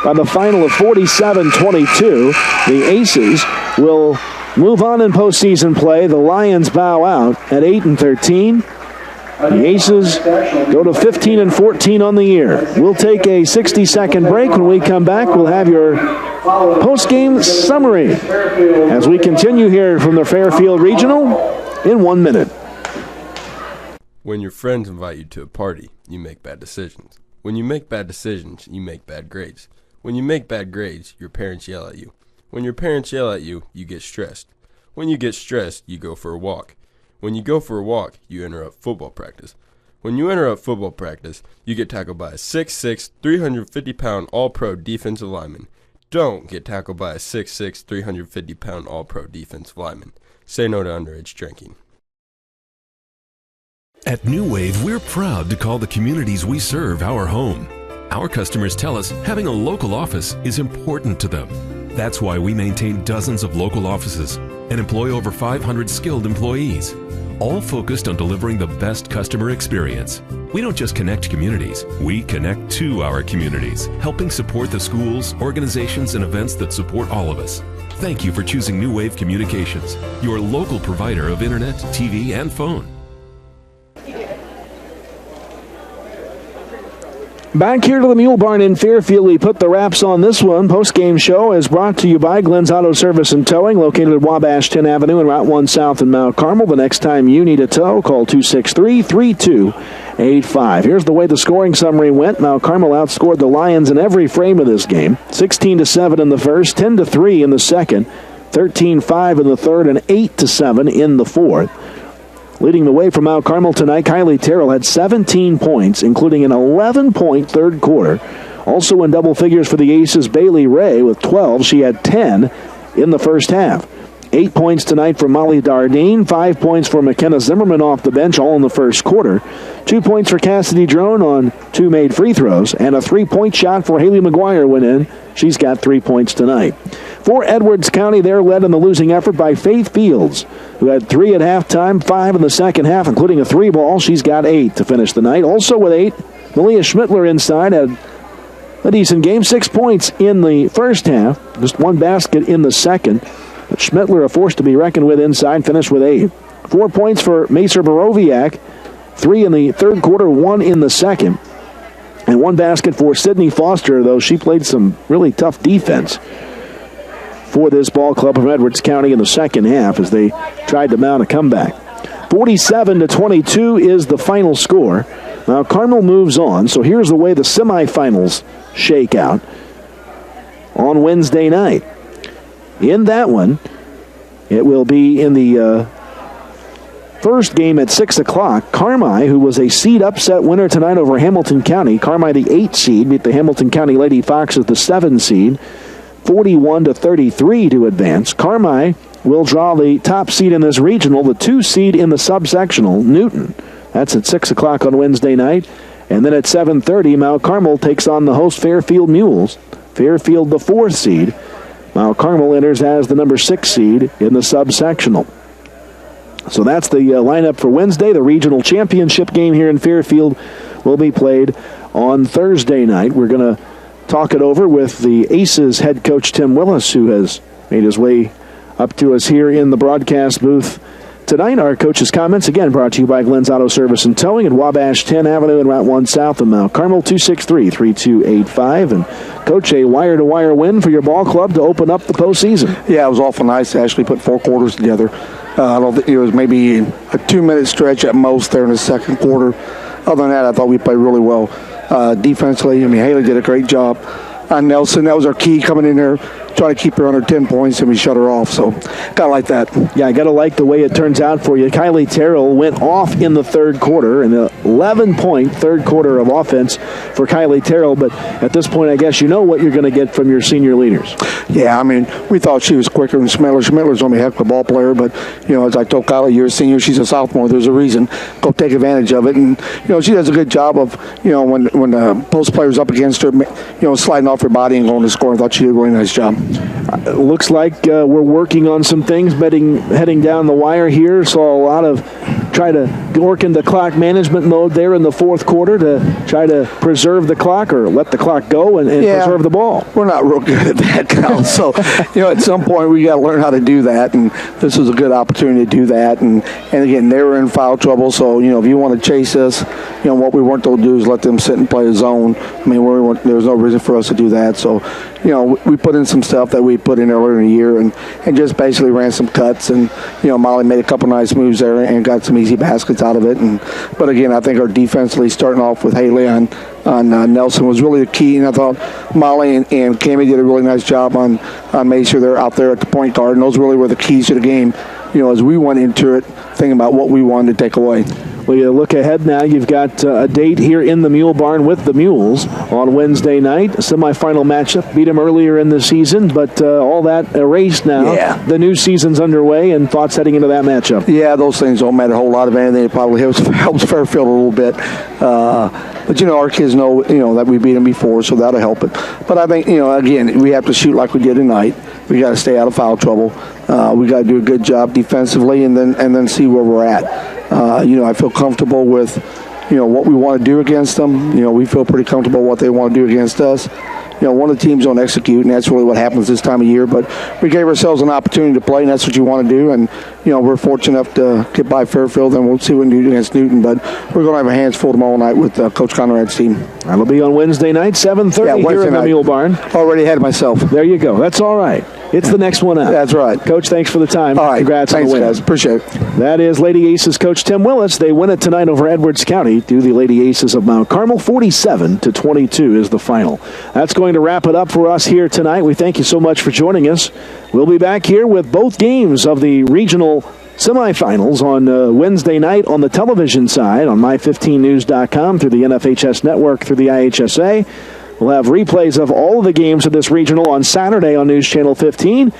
by the final of 47-22. The Aces will move on in postseason play. The Lions bow out at 8-13. The Aces go to 15-14 on the year. We'll take a 60-second break. When we come back, we'll have your post-game summary as we continue here from the Fairfield Regional in 1 minute. When your friends invite you to a party, you make bad decisions. When you make bad decisions, you make bad grades. When you make bad grades, your parents yell at you. When your parents yell at you, you get stressed. When you get stressed, you go for a walk. When you go for a walk, you interrupt football practice. When you interrupt football practice, you get tackled by a 6'6", 350-pound All-Pro defensive lineman. Don't get tackled by a 6'6", 350-pound All-Pro defensive lineman. Say no to underage drinking. At New Wave, we're proud to call the communities we serve our home. Our customers tell us having a local office is important to them. That's why we maintain dozens of local offices and employ over 500 skilled employees, all focused on delivering the best customer experience. We don't just connect communities, we connect to our communities, helping support the schools, organizations, and events that support all of us. Thank you for choosing New Wave Communications, your local provider of internet, TV, and phone. Back here to the Mule Barn in Fairfield, we put the wraps on this one. Post-game show is brought to you by Glenn's Auto Service and Towing, located at Wabash 10 Avenue and Route 1 South in Mount Carmel. The next time you need a tow, call 263-3285. Here's the way the scoring summary went. Mount Carmel outscored the Lions in every frame of this game. 16-7 in the first, 10-3 in the second, 13-5 in the third, and 8-7 in the fourth. Leading the way for Mount Carmel tonight, Kylie Terrell had 17 points, including an 11-point third quarter. Also in double figures for the Aces, Bailey Ray with 12. She had 10 in the first half. 8 points tonight for Molly Dardine, 5 points for McKenna Zimmerman off the bench, all in the first quarter. 2 points for Cassidy Drone on 2 made free throws, and a 3-point shot for Haley McGuire went in. She's got 3 points tonight. For Edwards County, they're led in the losing effort by Faith Fields, who had 3 at halftime, 5 in the second half, including a 3-ball. She's got 8 to finish the night. Also with 8, Malia Schmittler inside had a decent game, 6 points in the first half, just 1 basket in the second. But Schmittler, a force to be reckoned with inside, finished with 8. 4 points for Macer Borowiak, 3 in the third quarter, 1 in the second. And 1 basket for Sydney Foster, though she played some really tough defense for this ball club from Edwards County in the second half as they tried to mount a comeback. 47-22 is the final score. Now Carmel moves on, so here's the way the semifinals shake out on Wednesday night. In that one, it will be in the first game at 6 o'clock. Carmi, who was a seed upset winner tonight over Hamilton County. Carmi, the 8 seed, beat the Hamilton County Lady Foxes, the 7 seed. 41-33 to advance. Carmi will draw the top seed in this regional, the 2 seed in the subsectional, Newton. That's at 6 o'clock on Wednesday night. And then at 7:30, Mount Carmel takes on the host Fairfield Mules. Fairfield, the 4th seed. Mount Carmel enters as the number 6 seed in the subsectional. So that's the lineup for Wednesday. The regional championship game here in Fairfield will be played on Thursday night. We're going to talk it over with the Aces head coach Tim Willis, who has made his way up to us here in the broadcast booth tonight. Our coach's comments, again, brought to you by Glenn's Auto Service and Towing at Wabash 10 Avenue and Route 1 South in Mount Carmel, 263-3285. And, Coach, a wire-to-wire win for your ball club to open up the postseason. Yeah, it was awful nice to actually put 4 quarters together. I don't think it was maybe a 2-minute stretch at most there in the second quarter. Other than that, I thought we played really well. Defensively, I mean, Haley did a great job on Nelson. That was our key, coming in there, trying to keep her under 10 points, and we shut her off. So, gotta like that. Yeah, I gotta like the way it turns out for you. Kylie Terrell went off in the third quarter, an 11-point third quarter of offense for Kylie Terrell. But at this point, I guess you know what you're going to get from your senior leaders. Yeah, I mean, we thought she was quicker than Schmittler. Schmittler's going to be a heck of a ball player, but, you know, as I told Kylie, you're a senior, she's a sophomore. There's a reason. Go take advantage of it. And, you know, she does a good job of, you know, when the post player's up against her, you know, sliding off her body and going to score. I thought she did a really nice job. Looks like we're working on some things heading down the wire here. Saw a lot of try to work into clock management mode there in the fourth quarter to try to preserve the clock or let the clock go and preserve the ball. We're not real good at that, Cal. So, you know, at some point we got to learn how to do that, and this was a good opportunity to do that. And again, they were in foul trouble, so, you know, if you want to chase us, you know, what we weren't going to do is let them sit and play a zone. I mean, there was no reason for us to do that. So, you know, we put in some stuff that we put in earlier in the year and just basically ran some cuts. And, you know, Molly made a couple nice moves there and got some easy baskets out of it. But again, I think our defensively, starting off with Haley on Nelson, was really the key. And I thought Molly and Cammie did a really nice job on Macer. They're out there at the point guard, and those really were the keys to the game, you know, as we went into it, thinking about what we wanted to take away. We look ahead now. You've got a date here in the Mule Barn with the Mules on Wednesday night. A semifinal matchup. Beat them earlier in the season, but all that erased now. Yeah. The new season's underway, and thoughts heading into that matchup. Yeah, those things don't matter a whole lot of anything. It probably helps Fairfield a little bit. But, our kids know, that we beat them before, so that'll help it. But I think, again, we have to shoot like we did tonight. We got to stay out of foul trouble. We got to do a good job defensively and then see where we're at. I feel comfortable with, what we want to do against them. We feel pretty comfortable what they want to do against us. One of the teams don't execute, and that's really what happens this time of year. But we gave ourselves an opportunity to play, and that's what you want to do. And, we're fortunate enough to get by Fairfield, and we'll see what we can do against Newton. But we're going to have our hands full tomorrow night with Coach Conrad's team. That'll be on Wednesday night, 7:30 here in the Mule Barn. Already ahead of myself. There you go. That's all right. It's the next one out. That's right. Coach, thanks for the time. All right. Congrats on the win. Guys. Appreciate it. That is Lady Aces coach Tim Willis. They win it tonight over Edwards County. Do the Lady Aces of Mount Carmel. 47-22 is the final. That's going to wrap it up for us here tonight. We thank you so much for joining us. We'll be back here with both games of the regional semifinals on Wednesday night on the television side on my15news.com, through the NFHS network, through the IHSA. We'll have replays of all of the games of this regional on Saturday on News Channel 15,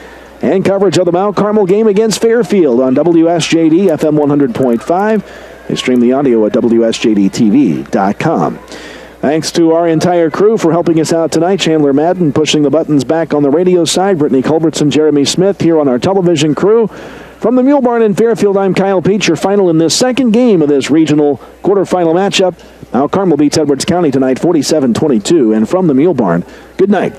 and coverage of the Mount Carmel game against Fairfield on WSJD FM 100.5. They stream the audio at WSJDTV.com. Thanks to our entire crew for helping us out tonight. Chandler Madden pushing the buttons back on the radio side. Brittany Culbertson, Jeremy Smith here on our television crew. From the Mule Barn in Fairfield, I'm Kyle Peach. Your final in this second game of this regional quarterfinal matchup. Mount Carmel beats Edwards County tonight 47-22. And from the Mule Barn, good night.